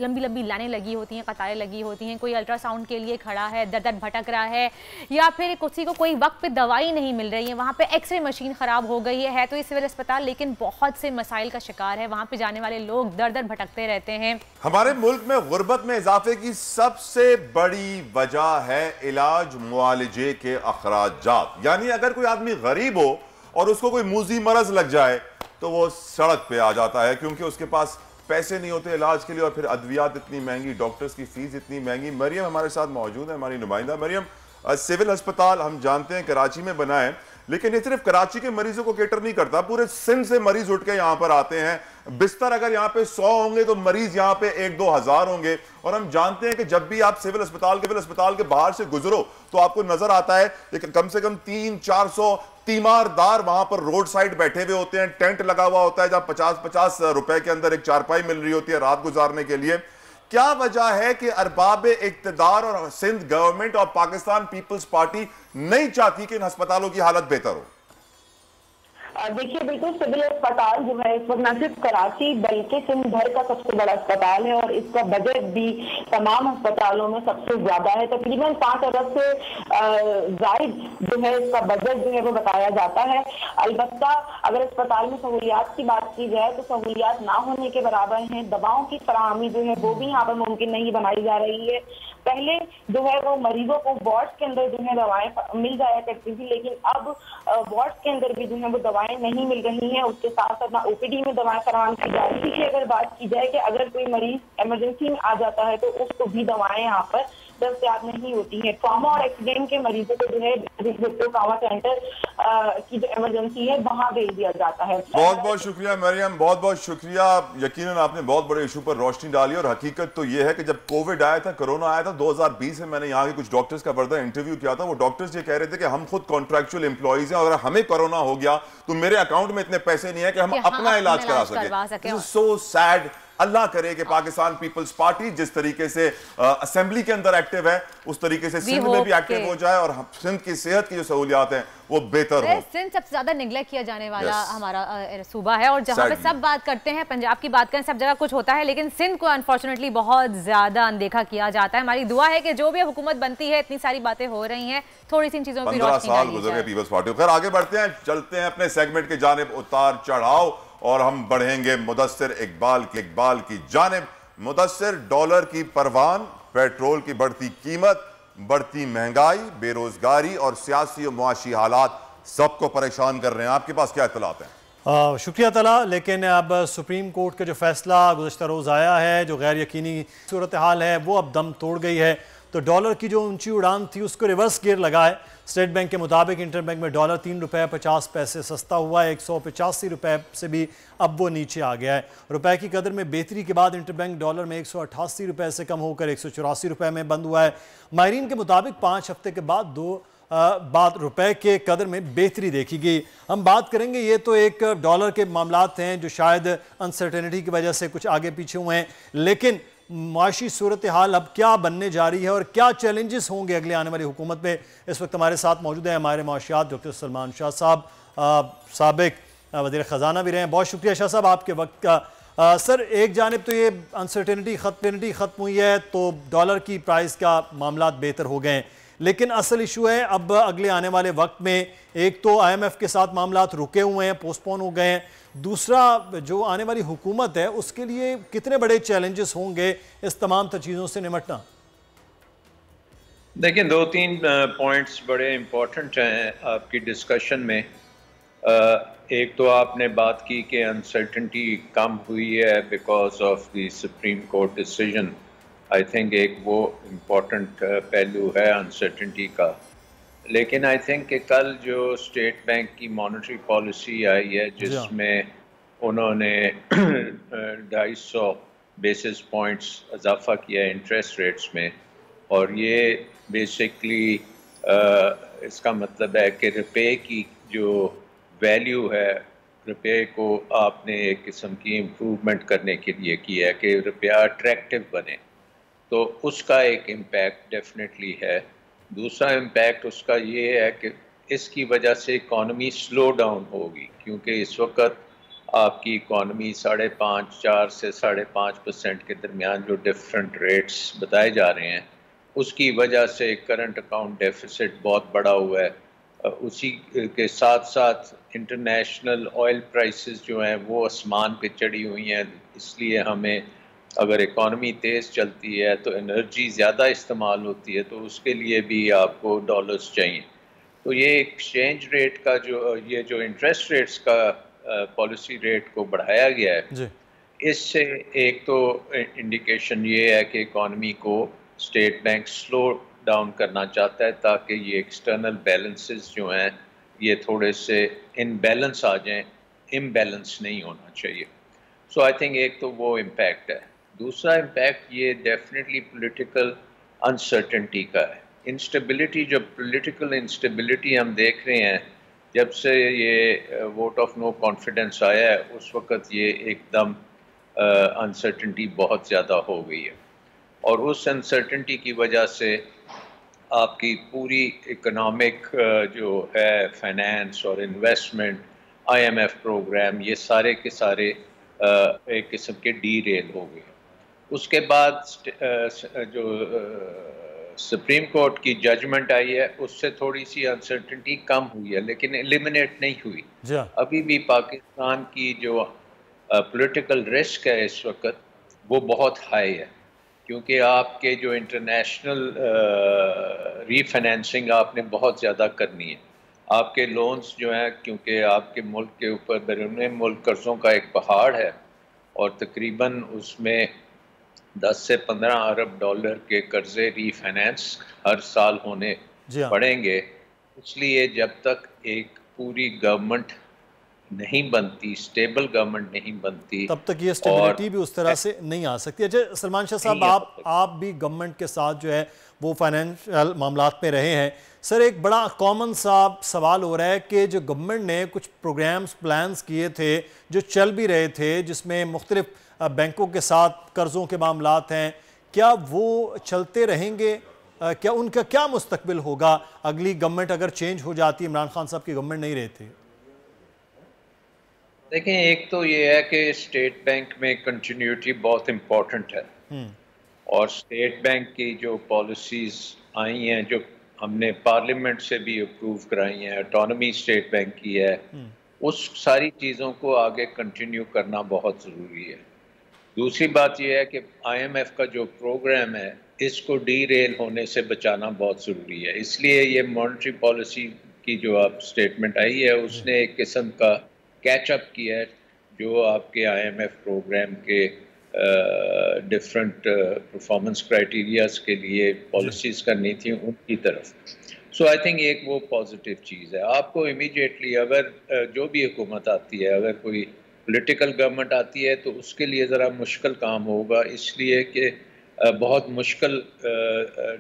लंबी लंबी लाइनें लगी होती हैं, कतारें लगी होती हैं, कोई अल्ट्रासाउंड के लिए खड़ा है, दर दर भटक रहा है, या फिर किसी को कोई वक्त पे दवाई नहीं मिल रही है, वहाँ पे एक्सरे मशीन ख़राब हो गई है तो ये सिविल अस्पताल लेकिन बहुत से मसाइल का शिकार है। वहाँ पे जाने वाले लोग दर दर भटकते रहते हैं। हमारे मुल्क में गुर्बत में इजाफे की सबसे बड़ी वजह है इलाज मुआलजे के अखराजात। यानी अगर कोई आदमी गरीब हो और उसको कोई मूजी मरज लग जाए तो वो सड़क पे आ जाता है, क्योंकि उसके पास पैसे नहीं होते इलाज के लिए, और फिर अद्वियात इतनी महंगी, डॉक्टर्स की फीस इतनी महंगी। मरियम हमारे साथ मौजूद है, हमारी नुमाइंदा। मरियम, सिविल अस्पताल हम जानते हैं कराची में बना है, लेकिन ये सिर्फ कराची के मरीजों को केटर नहीं करता, पूरे सिंध से मरीज उठ के यहाँ पर आते हैं। बिस्तर अगर यहाँ पे 100 होंगे तो मरीज यहाँ पे 1-2 हज़ार होंगे। और हम जानते हैं कि जब भी आप सिविल अस्पताल के बाहर से गुजरो तो आपको नजर आता है कि कम से कम 300-400 तीमारदार वहां पर रोड साइड बैठे हुए होते हैं, टेंट लगा हुआ होता है जहां 50-50 रुपए के अंदर एक चारपाई मिल रही होती है रात गुजारने के लिए। क्या वजह है कि अरबाब इक्तदार और सिंध गवर्नमेंट और पाकिस्तान पीपल्स पार्टी नहीं चाहती कि इन अस्पतालों की हालत बेहतर हो? देखिए, बिल्कुल सिविल अस्पताल जो है इस वक्त न सिर्फ कराची बल्कि सिंध भर का सबसे बड़ा अस्पताल है, और इसका बजट भी तमाम अस्पतालों में सबसे ज्यादा है। तकरीबन 5 अरब से जायद जो है इसका बजट जो है वो बताया जाता है। अलबत्ता अगर अस्पताल में सहूलियात की बात की जाए तो सहूलियात ना होने के बराबर हैं। दवाओं की फराहमी जो है वो भी यहाँ पर मुमकिन नहीं बनाई जा रही है। पहले जो है वो मरीजों को वार्ड के अंदर जो है दवाएं मिल जाया करती थी, लेकिन अब वार्ड के अंदर भी जो है वो दवाएं नहीं मिल रही हैं। उसके साथ साथ ना ओपीडी में दवाएं फराहम की जा रही है। अगर बात की जाए कि अगर कोई मरीज इमरजेंसी में आ जाता है तो उसको भी दवाएं यहाँ पर दस्तयाब नहीं होती है। ट्रॉमा और एक्सीडेंट के मरीजों को जो है ट्रॉमा सेंटर की जो इमरजेंसी है वहां भेज दिया जाता है। बहुत बहुत शुक्रिया मरियम, बहुत बहुत शुक्रिया। यकीनन आपने बहुत बड़े इशू पर रोशनी डाली, और हकीकत तो यह है कि जब कोविड आया था, कोरोना आया था 2020 में, मैंने यहाँ के कुछ डॉक्टर्स का बड़ा इंटरव्यू किया था। वो डॉक्टर्स ये कह रहे थे कि हम खुद कॉन्ट्रैक्चुअल एम्प्लॉइज हैं, अगर हमें कोरोना हो गया तो मेरे अकाउंट में इतने पैसे नहीं है कि हम अपना इलाज करा सके। So sad. अल्लाह करे कि पाकिस्तान पीपल्स पार्टी जिस तरीके से असेंबली के अंदर एक्टिव है उस तरीके से सिंध में भी एक्टिव हो जाए, और सिंध की सेहत की जो सहूलियात हैं वो बेहतर हो। सिंध सबसे ज्यादा निगलेक्ट किया जाने वाला हमारा सूबा है, और जहाँ पे सब बात करते हैं, पंजाब की बात करें, सब जगह कुछ होता है, लेकिन सिंध को अनफॉर्चुनेटली बहुत ज्यादा अनदेखा किया जाता है। हमारी दुआ है कि जो भी हुकूमत बनती है, इतनी सारी बातें हो रही हैं, थोड़ी सी चीजों पर 15 साल गुजर गए पीपल्स पार्टी। खैर आगे बढ़ते हैं, चलते हैं अपने सेगमेंट के जानिब उतार चढ़ाव, और हम बढ़ेंगे मुदस्सिर इकबाल की जानिब। मुदस्सिर, डॉलर की परवान, पेट्रोल की बढ़ती कीमत, बढ़ती महंगाई, बेरोजगारी और सियासी और मुआशी हालात सबको परेशान कर रहे हैं। आपके पास क्या इत्तलात हैं? शुक्रिया तला। लेकिन अब सुप्रीम कोर्ट का जो फैसला गुज़श्ता रोज़ आया है, जो गैर यकीनी सूरत हाल है वो अब दम तोड़ गई है। तो डॉलर की जो ऊंची उड़ान थी उसको रिवर्स गियर लगा है। स्टेट बैंक के मुताबिक इंटरबैंक में डॉलर 3 रुपये 50 पैसे सस्ता हुआ है, 185 रुपये से भी अब वो नीचे आ गया है। रुपए की कदर में बेहतरी के बाद इंटरबैंक डॉलर में 188 रुपये से कम होकर 184 रुपये में बंद हुआ है। माहिरीन के मुताबिक 5 हफ्ते के बाद रुपए के कदर में बेहतरी देखी गई। हम बात करेंगे, ये तो एक डॉलर के मामलात हैं जो शायद अनसर्टेनिटी की वजह से कुछ आगे पीछे हुए हैं, लेकिन माशी सूरत हाल अब क्या बनने जा रही है और क्या चैलेंजेस होंगे अगले आने वाली हुकूमत में। इस वक्त हमारे साथ मौजूद हैं हमारे माशियात डॉक्टर सलमान शाह साहब, साबिक वज़ीर ख़जाना भी रहे हैं। बहुत शुक्रिया शाह साहब आपके वक्त का। सर एक जानिब तो ये अनसर्टेनिटी ख़त्म हुई है तो डॉलर की प्राइस का मामला बेहतर हो गए हैं, लेकिन असल इशू है अब अगले आने वाले वक्त में एक तो IMF के साथ मामला रुके हुए हैं, पोस्टपोन हो गए हैं, दूसरा जो आने वाली हुकूमत है उसके लिए कितने बड़े चैलेंजेस होंगे इस तमाम चीज़ों से निपटना। देखिए 2-3 पॉइंट्स बड़े इम्पोर्टेंट हैं आपकी डिस्कशन में। एक तो आपने बात की कि अनसर्टेनिटी कम हुई है because of the supreme court decision. I think एक वो इम्पोर्टेंट पहलू है अनसर्टेनिटी का। लेकिन आई थिंक कि कल जो स्टेट बैंक की मॉनेटरी पॉलिसी आई है जिसमें उन्होंने 250 बेसिस पॉइंट्स इजाफा किया इंटरेस्ट रेट्स में, और ये बेसिकली इसका मतलब है कि रुपए की जो वैल्यू है, रुपए को आपने एक किस्म की इम्प्रूवमेंट करने के लिए किया है कि रुपया अट्रैक्टिव बने, तो उसका एक इम्पैक्ट डेफिनेटली है। दूसरा इम्पैक्ट उसका ये है कि इसकी वजह से इकॉनमी स्लो डाउन होगी, क्योंकि इस वक्त आपकी इकॉनमी 5.5-4 से 5.5% के दरमियान जो डिफरेंट रेट्स बताए जा रहे हैं उसकी वजह से करंट अकाउंट डेफिसिट बहुत बड़ा हुआ है। उसी के साथ साथ इंटरनेशनल ऑयल प्राइसेस जो हैं वो आसमान पे चढ़ी हुई हैं, इसलिए हमें अगर इकॉनमी तेज़ चलती है तो एनर्जी ज़्यादा इस्तेमाल होती है, तो उसके लिए भी आपको डॉलर्स चाहिए। तो ये एक्सचेंज रेट का ये जो इंटरेस्ट रेट्स का पॉलिसी रेट को बढ़ाया गया है, इससे एक तो इंडिकेशन ये है कि इकॉनमी को स्टेट बैंक स्लो डाउन करना चाहता है ताकि ये एक्सटर्नल बैलेंसेस जो हैं ये थोड़े से इनबैलेंस आ जाएं, इम्बैलेंस नहीं होना चाहिए। सो आई थिंक एक तो वो इम्पैक्ट है। दूसरा इम्पैक्ट ये डेफिनेटली पॉलिटिकल अनसर्टेनिटी का है। इंस्टेबिलिटी, जो पॉलिटिकल इंस्टेबिलिटी हम देख रहे हैं जब से ये वोट ऑफ नो कॉन्फिडेंस आया है, उस वक्त ये एकदम अनसर्टेनिटी बहुत ज़्यादा हो गई है, और उस अनसर्टेनिटी की वजह से आपकी पूरी इकोनॉमिक जो है फाइनेंस और इन्वेस्टमेंट, IMF प्रोग्राम, ये सारे के सारे एक किस्म के डीरेल हो गए। उसके बाद जो सुप्रीम कोर्ट की जजमेंट आई है उससे थोड़ी सी अनसर्टेनिटी कम हुई है, लेकिन एलिमिनेट नहीं हुई। अभी भी पाकिस्तान की जो पॉलिटिकल रिस्क है इस वक्त वो बहुत हाई है, क्योंकि आपके जो इंटरनेशनल रीफाइनेंसिंग आपने बहुत ज़्यादा करनी है। आपके लोन्स जो हैं, क्योंकि आपके मुल्क के ऊपर बैरून मुल्क कर्ज़ों का एक पहाड़ है और तकरीबन उसमें 10 से 15 अरब डॉलर के कर्ज़े रीफाइनेंस हर साल होने पड़ेंगे। इसलिए जब तक एक पूरी गवर्नमेंट नहीं बनती, स्टेबल गवर्नमेंट नहीं बनती, तब तक ये स्टेबिलिटी भी उस तरह से नहीं आ सकती। अच्छा सलमान शाह साहब, आप भी गवर्नमेंट के साथ जो है वो फाइनेंशियल मामलात में रहे हैं। सर एक बड़ा कॉमन सा सवाल हो रहा है कि जो गवर्नमेंट ने कुछ प्रोग्राम्स प्लान्स किए थे जो चल भी रहे थे, जिसमें मुख्तलिफ बैंकों के साथ कर्ज़ों के मामलात हैं, क्या वो चलते रहेंगे? क्या उनका क्या मुस्तकबिल होगा अगली गवर्नमेंट अगर चेंज हो जाती, इमरान खान साहब की गवर्नमेंट नहीं रहती? देखें, एक तो ये है कि स्टेट बैंक में कंटिन्यूटी बहुत इम्पोर्टेंट है, और स्टेट बैंक की जो पॉलिसीज़ आई हैं, जो हमने पार्लियामेंट से भी अप्रूव कराई हैं, ऑटोनॉमी स्टेट बैंक की है, उस सारी चीज़ों को आगे कंटिन्यू करना बहुत ज़रूरी है। दूसरी बात यह है कि IMF का जो प्रोग्राम है इसको डीरेल होने से बचाना बहुत ज़रूरी है। इसलिए ये मॉनेटरी पॉलिसी की जो आप स्टेटमेंट आई है उसने एक किस्म का कैचअप किया है जो आपके IMF प्रोग्राम के डिफरेंट परफॉर्मेंस क्राइटेरियाज के लिए पॉलिसीज़ करनी थी उनकी तरफ। सो आई थिंक एक वो पॉजिटिव चीज़ है। आपको इमीडिएटली अगर जो भी हुकूमत आती है, अगर कोई पॉलिटिकल गवर्नमेंट आती है तो उसके लिए ज़रा मुश्किल काम होगा, इसलिए कि बहुत मुश्किल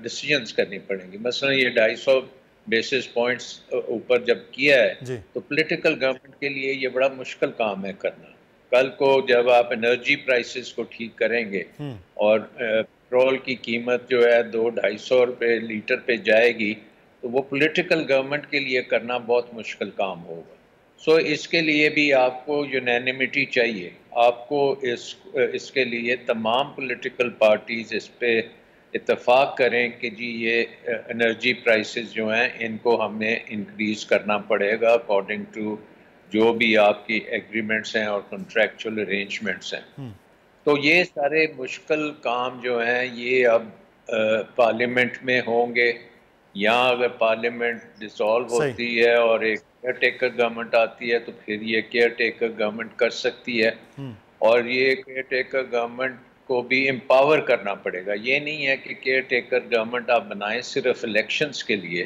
डिसीजंस करनी पड़ेंगी। मसलन ये 250 बेसिस पॉइंट्स ऊपर जब किया है तो पॉलिटिकल गवर्नमेंट के लिए ये बड़ा मुश्किल काम है करना। कल को जब आप एनर्जी प्राइसेस को ठीक करेंगे और पेट्रोल की कीमत जो है 200-250 रुपये लीटर पे जाएगी, तो वो पॉलिटिकल गवर्नमेंट के लिए करना बहुत मुश्किल काम होगा। सो इसके लिए भी आपको यूनैनिमिटी चाहिए। आपको इसके लिए तमाम पॉलिटिकल पार्टीज़ इस पे इत्तेफाक करें कि जी ये एनर्जी प्राइसेस जो हैं इनको हमने इंक्रीज़ करना पड़ेगा अकॉर्डिंग टू जो भी आपकी एग्रीमेंट्स हैं और कॉन्ट्रैक्चुअल अरेंजमेंट्स हैं। तो ये सारे मुश्किल काम जो हैं ये अब पार्लियामेंट में होंगे, या अगर पार्लियामेंट डिसॉल्व होती है और एक केयर टेकर गवर्नमेंट आती है तो फिर ये केयर टेकर गवर्नमेंट कर सकती है, और ये केयर टेकर गवर्नमेंट को भी एम्पावर करना पड़ेगा। ये नहीं है कि केयर टेकर गवर्नमेंट आप बनाएं सिर्फ इलेक्शंस के लिए।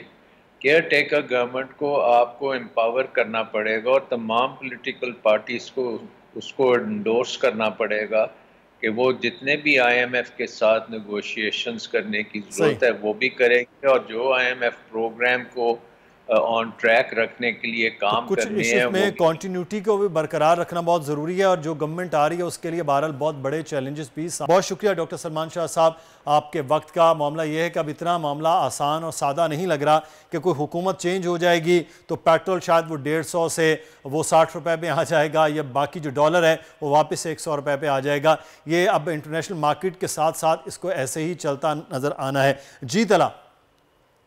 केयर टेकर गवर्नमेंट को आपको एम्पावर करना पड़ेगा और तमाम पॉलिटिकल पार्टीज को उसको एंडोर्स करना पड़ेगा कि वो जितने भी IMF के साथ नेगोशिएशंस करने की ज़रूरत है वो भी करेंगे, और जो IMF प्रोग्राम को ऑन ट्रैक रखने के लिए काम कुछ करने इश्यूज में कॉन्टिन्यूटी को भी बरकरार रखना बहुत ज़रूरी है, और जो गवर्नमेंट आ रही है उसके लिए बहरहाल बहुत बड़े चैलेंजेस भी। बहुत शुक्रिया डॉक्टर सलमान शाह साहब आपके वक्त का। मामला ये है कि अब इतना मामला आसान और सादा नहीं लग रहा कि कोई हुकूमत चेंज हो जाएगी तो पेट्रोल शायद वो 150 से वो 60 रुपये में आ जाएगा, या बाकी जो डॉलर है वो वापस 100 रुपये पे आ जाएगा। ये अब इंटरनेशनल मार्केट के साथ साथ इसको ऐसे ही चलता नज़र आना है। जी तला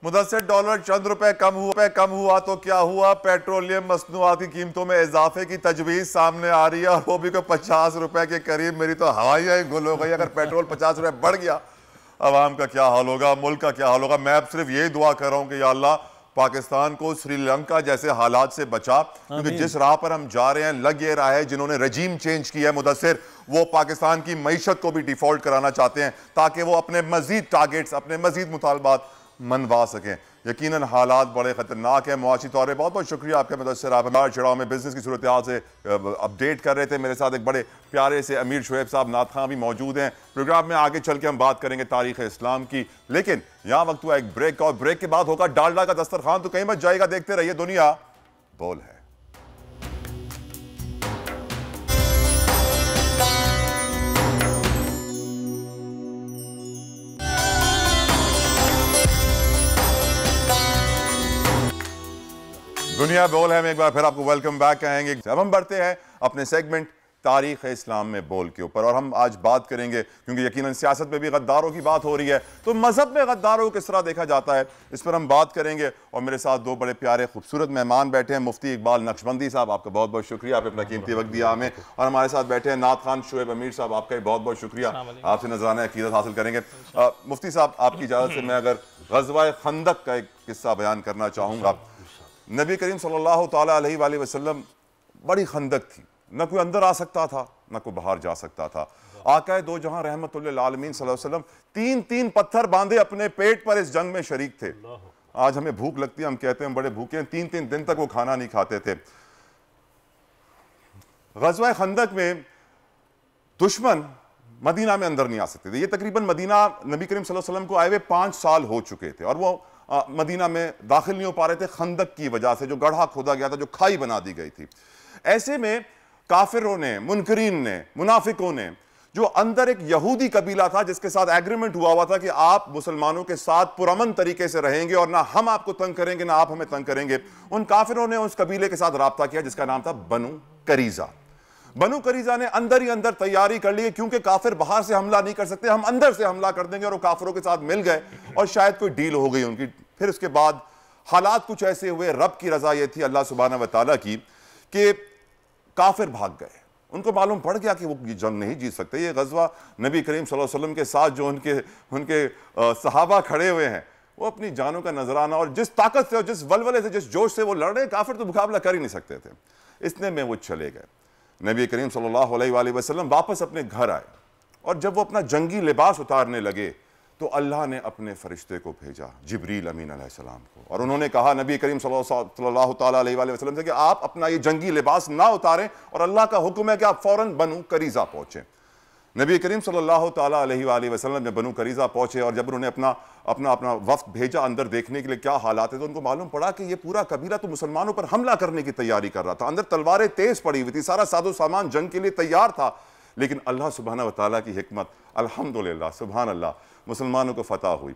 मुदस्सिर, डॉलर चंद रुपए कम हुआ तो क्या हुआ, पेट्रोलियम मसनूआत की कीमतों में इजाफे की तजवीज़ सामने आ रही है, और वो भी कोई 50 रुपए के करीब। मेरी तो हवाइयाँ ही गुल हो गई। अगर पेट्रोल 50 रुपए बढ़ गया, अवाम का क्या हाल होगा, मुल्क का क्या हाल होगा। मैं अब सिर्फ यही दुआ कर रहा हूँ कि या अल्लाह पाकिस्तान को श्रीलंका जैसे हालात से बचा, क्योंकि जिस राह पर हम जा रहे हैं लग ये रहा है जिन्होंने रजीम चेंज किया है मुदस्सिर, वो पाकिस्तान की मईशत को भी डिफॉल्ट कराना चाहते हैं ताकि वो अपने मजीद टारगेट्स, अपने मजीद मुतालबात मनवा सकें। यकीनन हालात बड़े खतरनाक है मुआशी तौर पर। बहुत बहुत शुक्रिया आपका मुदस्सिर, आप हमारे चढ़ाव में बिजनेस की सूरत हाल से अपडेट कर रहे थे। मेरे साथ एक बड़े प्यारे से अमीर शुएब साहब नाथ खां भी मौजूद हैं। प्रोग्राम में आगे चल के हम बात करेंगे तारीख इस्लाम की, लेकिन यहाँ वक्त हुआ एक ब्रेक, और ब्रेक के बाद होगा डालडा का दस्तरखान। तो कहीं मत जाएगा, देखते रहिए दुनिया बोल है। दुनिया बोल है में एक बार फिर आपको वेलकम बैक कहेंगे। अब हम बढ़ते हैं अपने सेगमेंट तारीख इस्लाम में बोल के ऊपर, और हम आज बात करेंगे, क्योंकि यकीनन सियासत में भी गद्दारों की बात हो रही है, तो मजहब में गद्दारों को किस तरह देखा जाता है, इस पर हम बात करेंगे। और मेरे साथ दो बड़े प्यारे खूबसूरत मेहमान बैठे हैं। मुफ्ती इकबाल नक्शबंदी साहब, आपका बहुत बहुत शुक्रिया, आपने अपना कीमती वक्त दिया हमें। और हमारे साथ बैठे हैं नाथ खान शुएब अमीर साहब, आपका बहुत बहुत शुक्रिया, आपसे नजराना अकीदत हासिल करेंगे। मुफ्ती साहब, आपकी इजाज़त से मैं अगर ग़ज़वा खंदक का एक किस्सा बयान करना चाहूँगा। नबी करीम सल्लल्लाहु ताला अलैहि वसल्लम, बड़ी खंदक थी, न कोई अंदर आ सकता था न कोई बाहर जा सकता था। आका दो जहां रहमतुल्लिल आलमीन सल्लल्लाहु अलैहि वसल्लम 3-3 पत्थर बांधे अपने पेट पर इस जंग में शरीक थे। आज हमें भूख लगती है, हम कहते हैं हम बड़े भूखे हैं, 3-3 दिन तक वो खाना नहीं खाते थे। ग़ज़वा खंदक में दुश्मन मदीना में अंदर नहीं आ सकते थे। ये तकरीबन मदीना नबी करीम सल्लल्लाहु अलैहि वसल्लम को आए हुए 5 साल हो चुके थे, और वो मदीना में दाखिल नहीं हो पा रहे थे खंदक की वजह से, जो गड्ढा खोदा गया था, जो खाई बना दी गई थी। ऐसे में काफिरों ने, मुनकरीन ने, मुनाफिकों ने, जो अंदर एक यहूदी कबीला था जिसके साथ एग्रीमेंट हुआ था कि आप मुसलमानों के साथ पुरअमन तरीके से रहेंगे और ना हम आपको तंग करेंगे ना आप हमें तंग करेंगे, उन काफिरों ने उस कबीले के साथ राब्ता किया जिसका नाम था बनु करीजा। बनु करीजा ने अंदर ही अंदर तैयारी कर ली, क्योंकि काफिर बाहर से हमला नहीं कर सकते, हम अंदर से हमला कर देंगे, और वो काफिरों के साथ मिल गए और शायद कोई डील हो गई उनकी। फिर उसके बाद हालात कुछ ऐसे हुए, रब की रजा ये थी अल्लाह सुब्हानहू व तआला की, कि काफिर भाग गए। उनको मालूम पड़ गया कि वो ये जंग नहीं जीत सकते। ये ग़ज़वा नबी करीम सल्लल्लाहु अलैहि वसल्लम के साथ जो उनके सहाबा खड़े हुए हैं, वो अपनी जानों का नजराना और जिस ताकत से और जिस वलवले से, जिस जोश से वो लड़ रहे, काफिर तो मुकाबला कर ही नहीं सकते थे। इतने में वो चले गए। नबी करीम सल्लल्लाहु अलैहि वसल्लम वापस अपने घर आए, और जब वो अपना जंगी लिबास उतारने लगे तो अल्लाह ने अपने फरिश्ते को भेजा, जिब्रील अमीन अलैहिस्सलाम को, और उन्होंने कहा नबी करीम सल्लल्लाहु ताला अलैहि वसल्लम से कि आप अपना ये जंगी लिबास ना उतारें, और अल्लाह का हुक्म है कि आप फौरन बनु करीजा पहुंचे। नबी करीम सल्लल्लाहु ताला अलैहि वसल्लम ने बनु करीजा पहुंचे, और जब उन्होंने अपना वफ्द भेजा अंदर देखने के लिए क्या हालात है, तो उनको मालूम पड़ा कि ये पूरा कबीला तो मुसलमानों पर हमला करने की तैयारी कर रहा था। अंदर तलवारें तेज पड़ी हुई थी, सारा साजो सामान जंग के लिए तैयार था, लेकिन अल्लाह सुब्हानहू व तआला की हिकमत, अल्हम्दुलिल्लाह, सुभान अल्लाह, मुसलमानों को फतह हुई।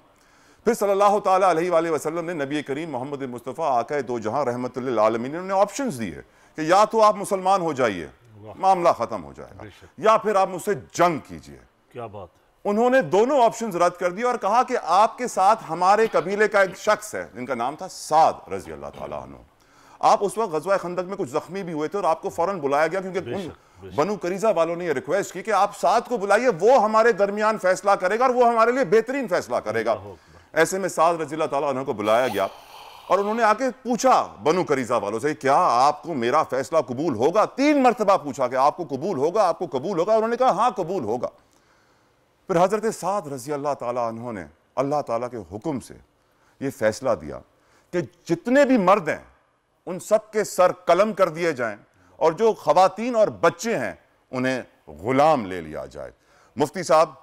फिर सल्लल्लाहु ताला अलैहि वसल्लम ने नबी करीम मोहम्मद मुस्तफ़ा आका दो जहां रहमतुल्लिल आलमीन ने ऑप्शंस दिए कि या तो आप मुसलमान हो जाइए, मामला खत्म हो जाएगा, या फिर आप मुझसे जंग कीजिए। क्या बात। उन्होंने दोनों ऑप्शंस रद्द कर दिए और कहा कि आपके साथ हमारे कबीले का एक शख्स है जिनका नाम था साद रजी अल्लाह ताला अन्हु। आप उस वक्त गज़वा खंदक में कुछ जख्मी भी हुए थे और आपको फौरन बुलाया गया, क्योंकि उन बनु करीजा वालों ने यह रिक्वेस्ट की कि आप साद को बुलाइए, वो हमारे दरमियान फैसला करेगा और वो हमारे लिए बेहतरीन फैसला करेगा। ऐसे में साद रजी अल्लाह ताला अन्हु को बुलाया गया और उन्होंने आके पूछा बनु करीजा वालों से, क्या आपको मेरा फैसला कबूल होगा? 3 मरतबा पूछा कि आपको कबूल होगा, आपको कबूल होगा। उन्होंने कहा हाँ कबूल होगा। फिर हजरत साद रजी अल्लाह ताला अन्हु ने अल्लाह ताला के हुक्म से ये फैसला दिया कि जितने भी मर्द हैं उन सब के सर कलम कर दिए जाएं और जो खवातीन और बच्चे हैं उन्हें गुलाम ले लिया जाए। मुफ्ती साहब,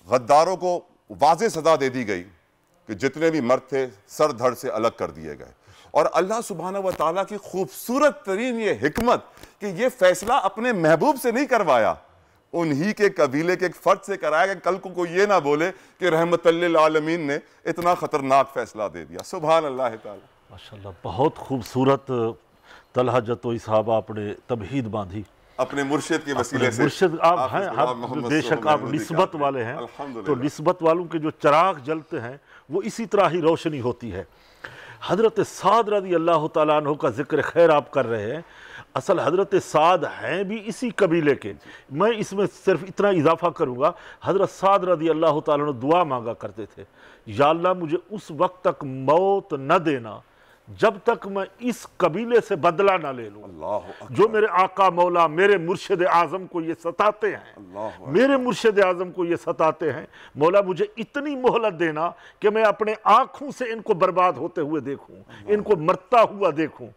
गद्दारों को वाज़ेह सजा दे दी गई कि जितने भी मर्द थे सर धड़ से अलग कर दिए गए। और अल्लाह सुब्हानहू व तआला की खूबसूरत तरीन ये हिकमत कि ये फैसला अपने महबूब से नहीं करवाया, उन्हीं के कबीले के एक फर्द से कराया कि कल को कोई ये ना बोले कि रहमतुल्लिल आलमीन ने इतना खतरनाक फैसला दे दिया। सुभान अल्लाह ताला। माशाल्लाह, बहुत खूबसूरत तलहा जतोई साहब आपने तबहीद बांधी अपने मुर्शिद के वसीले से। मुर्शिद आप हैं, आप बेशक आप निस्बत वाले हैं, तो निस्बत वालों के जो चिराग जलते हैं वो इसी तरह ही रोशनी होती है। हजरत साद रज़ी अल्लाह तआला अन्हु का जिक्र खैर आप कर रहे हैं। असल हजरत साद हैं भी इसी कबीले के। मैं इसमें सिर्फ इतना इजाफा करूँगा, हजरत साद रज़ी अल्लाह तआला अन्हु दुआ मांगा करते थे, या अल्लाह मुझे उस वक्त तक मौत न देना जब तक मैं इस कबीले से बदला ना ले लूँ। जो मेरे आका मौला मेरे मुर्शिद आज़म को ये सताते हैं, मेरे मुर्शिद आज़म को ये सताते हैं, मौला मुझे इतनी मोहलत देना कि मैं अपने आँखों से इनको बर्बाद होते हुए देखूँ, इनको मरता हुआ देखूँ।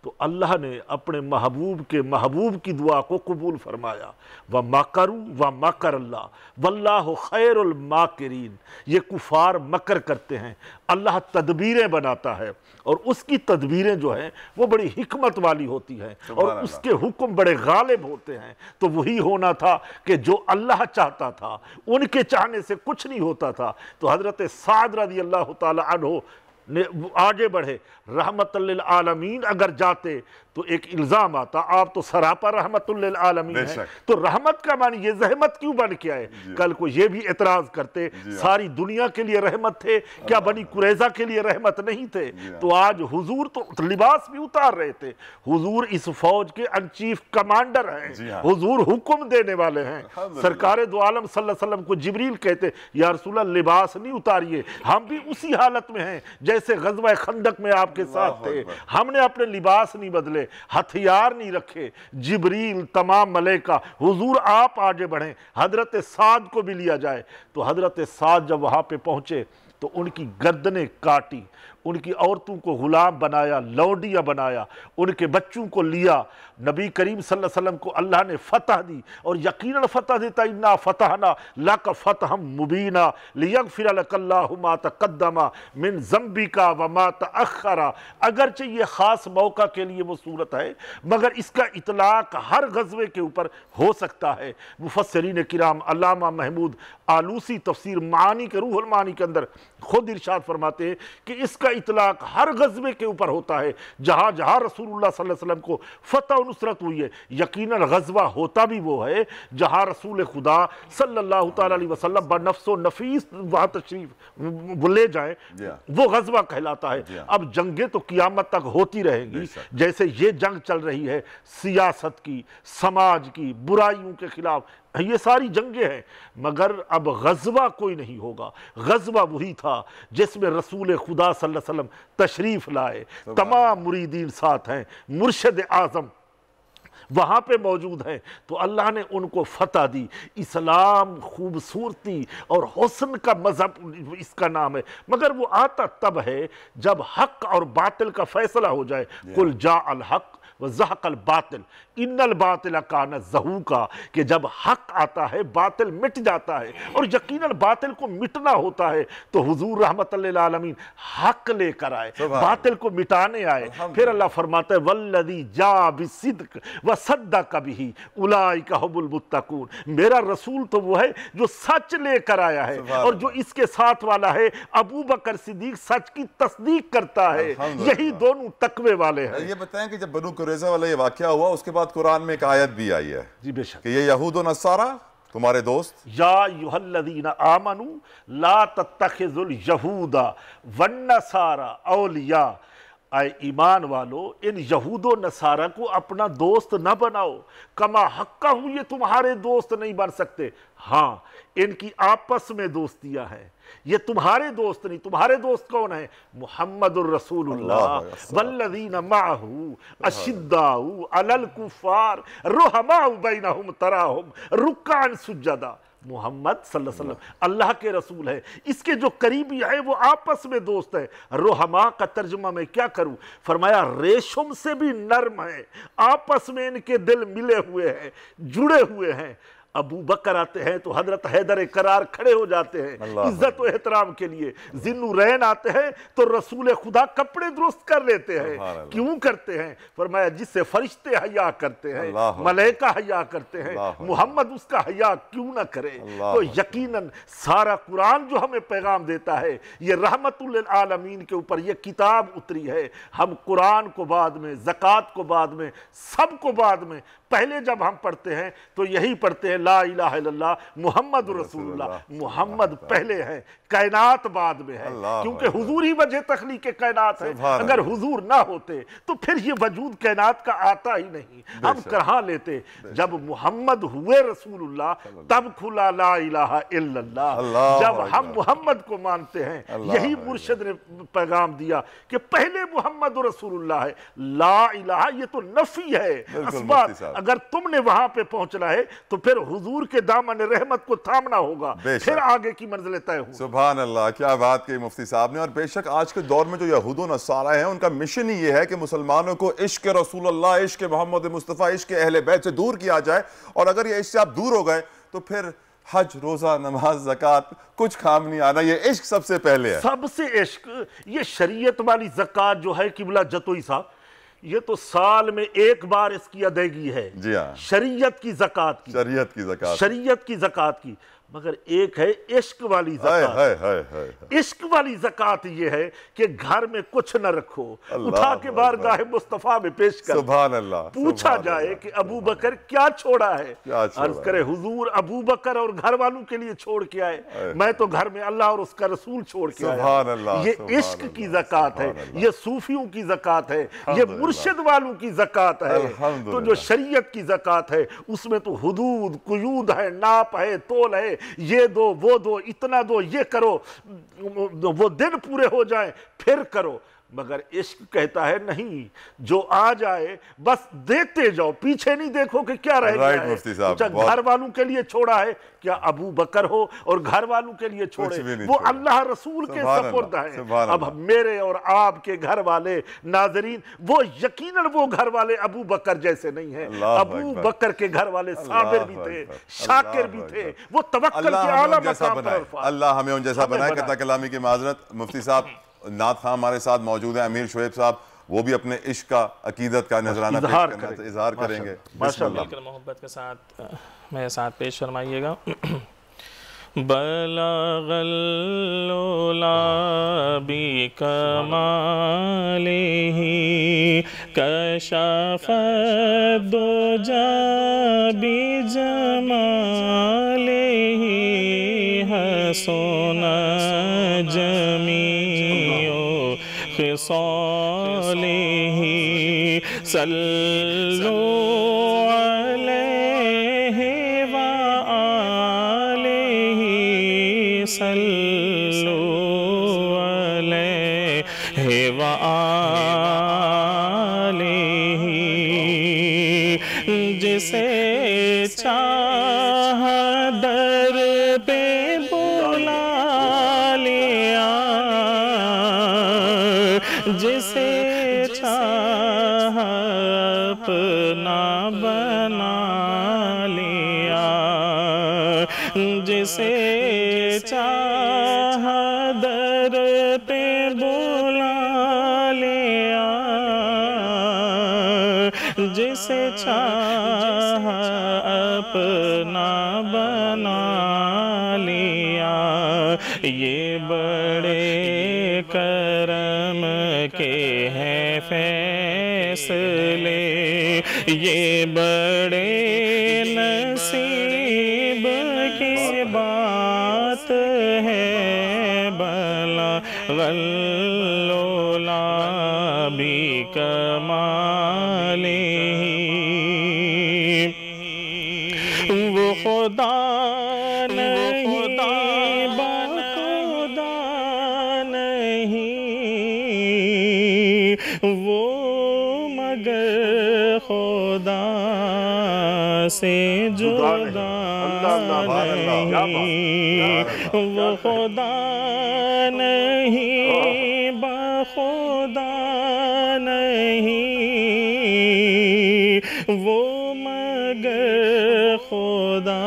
तो अल्लाह ने अपने महबूब की दुआ को कबूल फरमाया। व माकरू व माकर अल्लाह वल्लाहु खैरुल माकिरीन। ये कुफार मकर करते हैं, अल्लाह तदबीरें बनाता है और उसकी तदबीरें जो हैं वो बड़ी हिकमत वाली होती हैं और उसके हुक्म बड़े गालिब होते हैं। तो वही होना था कि जो अल्लाह चाहता था, उनके चाहने से कुछ नहीं होता था। तो हज़रत साद रज़ी अल्लाह ताला अन्हु ने आगे बढ़े, रहमतुल्लिल आलमीन अगर जाते तो एक इल्ज़ाम आता, आप तो सरापा रहमतुल्लिल आलमीन है, तो रहमत का मानी ये रहमत क्यों बन के आए? कल को ये भी एतराज़ करते सारी दुनिया के लिए रहमत थे, क्या बनी कुरैज़ा के लिए रहमत नहीं थे? तो आज हुजूर तो लिबास भी उतार रहे थे, हुजूर इस फौज के अनचीफ कमांडर हैं, हुजूर हुक्म देने वाले हैं। सरकार दो आलम सल्लल्लाहु अलैहि वसल्लम को जिब्रील कहते, या रसूलल्लाह लिबास नहीं उतारिए, हम भी उसी हालत में हैं जैसे ग़ज़वा खंदक में आपके साथ थे। हमने अपने लिबास नहीं बदले, हथियार नहीं रखे। जिब्रील तमाम मलाइका, हुजूर आप आगे बढ़ें, हजरत साद को भी लिया जाए। तो हजरत साद जब वहां पे पहुंचे तो उनकी गर्दनें काटी, उनकी औरतों को गुलाम बनाया, लौंडियाँ बनाया, उनके बच्चों को लिया। नबी करीम सल्लल्लाहु अलैहि वसल्लम को अल्लाह ने फतह दी और यकीनन फतह देता, इन्ना फतहना लक फतहम मुबीना लियगफिर लकल्लाहु मा तक़द्दमा मिन ज़ंबिका व मा तअख़्ख़रा। अगरचे ये ख़ास मौका के लिए वो सूरत है, मगर इसका इतलाक़ हर गज़वे के ऊपर हो सकता है। मुफ़स्सिरीन किराम अल्लामा महमूद आलूसी तफ़सीर मानी के रूहुल मानी के अंदर खुद इरशाद फरमाते हैं कि इसका इतलाक़ हर गज़वे के ऊपर होता है जहाँ जहाँ रसूलुल्लाह सल्लल्लाहु अलैहि वसल्लम को फतह और नुसरत हुई है। यकीनन गज़वा होता भी वो है जहाँ रसूल खुदा सल्लल्लाहु ताला अलैहि वसल्लम बनफ्सो नफीस वहाँ तशरीफ ले जाए, वो गज़वा कहलाता है। अब जंगें तो क़यामत तक होती रहेंगी, जैसे ये जंग चल रही है सियासत की, समाज की, बुराइयों के खिलाफ, ये सारी जंगें हैं, मगर अब गज़वा कोई नहीं होगा। गज़वा वही था जिसमें रसूल खुदा सल्लल्लाहु अलैहि वसल्लम तशरीफ़ लाए, तमाम मुरीदीन साथ हैं, मुर्शिद आज़म वहाँ पे मौजूद हैं। तो अल्लाह ने उनको फतह दी। इस्लाम खूबसूरती और हुस्न का मज़हब इसका नाम है, मगर वो आता तब है जब हक़ और बातिल का फैसला हो जाए। कुल जा अल हक़ व ज़हक़ल बातिल इन्नल बातिल कान ज़हूक़ा, कि जब हक़ आता है बातिल मिट जाता है, और यकीनन बातिल को मिटना होता है तो हुजूर रहमतुल्लिल आलमीन हक़ लेकर आए, बातिल को मिटाने आए। फिर अल्लाह फरमाता है वल्लज़ी जा बिस्सिद्क़ व सद्दक़ बिही उलाइका हुमुल मुत्तक़ून। मेरा रसूल तो वो है जो सच लेकर आया है, और जो इसके साथ वाला है अबू बकर सिद्दीक़ सच की तस्दीक करता है। यही दोनों तकवे वाले हैं। ये बताएं कि जब बनु कुरैज़ा वाला ये वाकया हुआ, उसके बाद कुरान में एक आयत भी आई है जी बेशक कि ये यहूद व नसारा तुम्हारे दोस्त, या युहल्लदीना आमनु ला तत्तखिजुल यहूदा वन्नसारा औलिया, आए ईमान वालो इन यहूदो नसारा को अपना दोस्त न बनाओ, कमा हक्का हूं ये तुम्हारे दोस्त नहीं बन सकते। हाँ, इनकी आपस में दोस्तियां हैं, ये तुम्हारे दोस्त नहीं। तुम्हारे दोस्त कौन है? मुहम्मदुर रसूलुल्लाह वल्लज़ीना माअहू अशिद्दाउ अलल कुफ़ार रुहमाउ बैनहुम तराहुम रुक्कान सुज्जदा। मोहम्मद सल्लल्लाहु अलैहि वसल्लम अल्लाह के रसूल है, इसके जो करीबी है वो आपस में दोस्त है। रोहमा का तर्जुमा मैं क्या करूं? फरमाया रेशम से भी नर्म है, आपस में इनके दिल मिले हुए हैं, जुड़े हुए हैं। अबू बकर आते हैं तो हजरत हैदर करार खड़े हो जाते हैं इज्जत और एहतराम के लिए। जिन्नुरैन आते हैं तो रसूल खुदा कपड़े दुरुस्त कर लेते हैं। क्यों करते हैं? फरमाया जिससे फरिश्ते हया करते हैं, मलाइका हया करते हैं, मोहम्मद उसका हया क्यों ना करे? तो यकीनन सारा कुरान जो हमें पैगाम देता है ये रहमतुल लिल आलमीन के ऊपर ये किताब उतरी है। हम कुरान को बाद में, ज़कात को बाद में, सबको बाद में, पहले जब हम पढ़ते हैं तो यही पढ़ते हैं ला इलाहा इल्लल्लाह मुहम्मद रसूलुल्लाह। मुहम्मद पहले है, कायनात बाद में है, क्योंकि हुजूर ही वजह तख्लीक कायनात है। अगर हुजूर ना होते तो फिर ये वजूद कायनात का आता ही नहीं। हम कहाँ लेते? जब मुहम्मद हुए रसूलुल्लाह तब खुला ला इलाहा इल्लल्लाह। जब हम मुहम्मद को मानते हैं, यही मुर्शिद ने पैगाम दिया कि पहले मुहम्मद रसूलुल्लाह है। ला इलाहा ये तो नफी है, असबात। अगर तुमने वहां पे पहुंचना है तो फिर हुजूर के दामन रहमत को थामना होगा, फिर आगे की मंजिल तय हो। सुभान अल्लाह, क्या बात कही मुफ्ती साहब ने। और बेशक आज के दौर में जो यहूद व नसारा है उनका मिशन ही ये है कि मुसलमानों को इश्क रसूलुल्लाह, इश्क मोहम्मद मुस्तफ़ा, इश्क अहले बैत से दूर किया जाए। और अगर ये इससे आप दूर हो गए तो फिर हज, रोजा, नमाज, ज़कात कुछ काम नहीं आना। ये इश्क सबसे पहले है, सबसे इश्क। ये शरीयत वाली ज़कात जो है किबला जतोई साहब, ये तो साल में एक बार इसकी अदायगी है। जी हाँ, शरीयत की ज़कात की, शरीयत की ज़कात, शरीयत की ज़कात की। मगर एक है इश्क वाली ज़कात। इश्क वाली ज़कात ये है कि घर में कुछ न रखो, उठा के बारगाह मुस्तफ़ा में पेश कर। सुभान अल्लाह। पूछा जाए कि अबू बकर क्या छोड़ा है? अर्ज करे हुजूर अबू बकर और घर वालों के लिए छोड़ के आए, मैं तो घर में अल्लाह और उसका रसूल छोड़ के आया। ये इश्क की ज़कात है, ये सूफियों की ज़कात है, ये मुर्शिद वालों की ज़कात है। तो जो शरीयत की ज़कात है उसमें तो हुदूद कुयूद है, नाप है, तोल है, ये दो वो दो, इतना दो, ये करो, वो दिन पूरे हो जाए फिर करो। मगर इश्क कहता है नहीं, जो आ जाए बस देते जाओ, पीछे नहीं देखो कि क्या रह गया है। अच्छा, घर वालों के लिए छोड़ा है, क्या अबू बकर हो और घर वालों के लिए छोड़े? वो अल्लाह रसूल के सपुर्द है। अब मेरे और आपके घर वाले नाजरीन, वो यकीनन वो घर वाले अबू बकर जैसे नहीं है। अबू बकर के घर वाले साबिर भी थे, शाकिर भी थे, वो तवक्कुल के आला मकाम पर। अल्लाह हमें उन जैसा बनाए। कहता कलामी की माजरत। मुफ्ती साहब नाथ खां हमारे साथ मौजूद है, अमीर शुएब साहब, वो भी अपने इश्क का, अकीदत का नजराना इजहार करेंगे। मोहब्बत के साथ मेरे साथ पेश फरमाइएगा। बलगल्लोला बी कमालिही कशफदुजा बी जमालिही हसना जमीओ खिसालिही सल्लु अलैहि व आलिही सल्लु अलैहि व आलिही। जिसे चाह दर पे बुला लिया, जिसे चाह अपना बना लिया, जिसे चाह दर पे बुला लिया, जिसे चाह अपना बना लिया। ये बड़े करम के हैं फैसले, ये बड़े नसीब की बात है भला गल्लोला भी कमाले वो खुदा नहीं बखुदा नहीं वो मगर खुदा से जुदा नहीं वो खुदा नहीं बखुदा नहीं वो मगर खुदा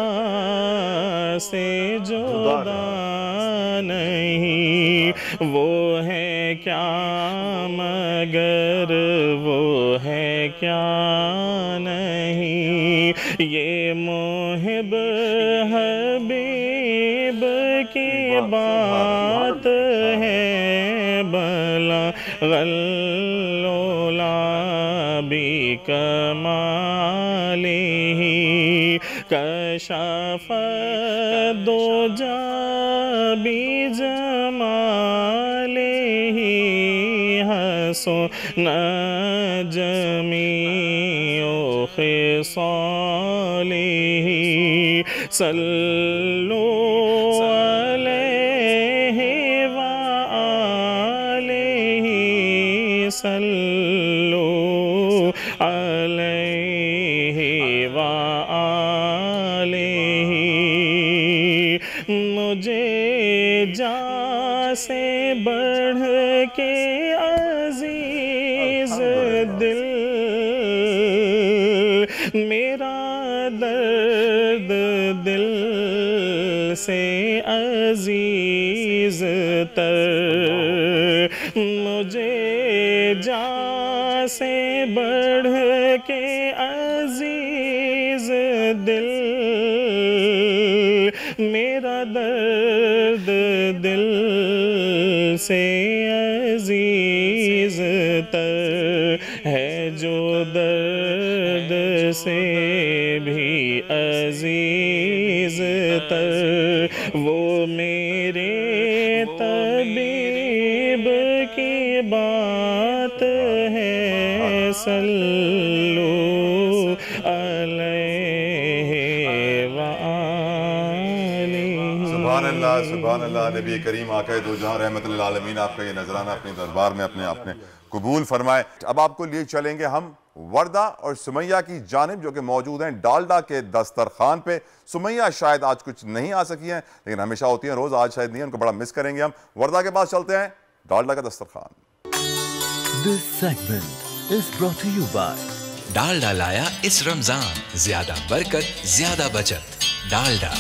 से जुदा नहीं वो है क्या मगर वो है क्या नहीं ये मुहिब हबीब की बात है भला गल्लोला भी कमाले कशफ दो जाबी जमाले हसो न जमीओ खिसाले सल्लु अलैहि व आलिहि सल्लु अलैहि व आलिहि मुझे जा से बढ़ के अजीज दिल मेरा दर्द दिल से अजीज तर मुझे जा से बढ़ के अजीज दिल मेरा दर्द दिल से अजीज तर है जो दर्द से भी अजीज तर वो मेरे तबीब की बात है सल्लु अलैहि व आलिहि। सुभान अल्लाह नबी करीम आका दो जहां रहमत लिल आलमीन आपका ये नजराना अपने दरबार में अपने कबूल फरमाए। अब आपको लिए चलेंगे हम वर्दा और सुमैया की जानिब जो कि मौजूद हैं डालडा के दस्तरखान पे। सुमैया शायद आज कुछ नहीं आ सकी हैं लेकिन हमेशा होती हैं, रोज आज शायद नहीं, उनको बड़ा मिस करेंगे हम। वर्दा के पास चलते हैं, डालडा का दस्तरखान। This segment is brought to you by Dalda लाया इस रमजान, ज्यादा बरकत ज्यादा बचत। डालडा।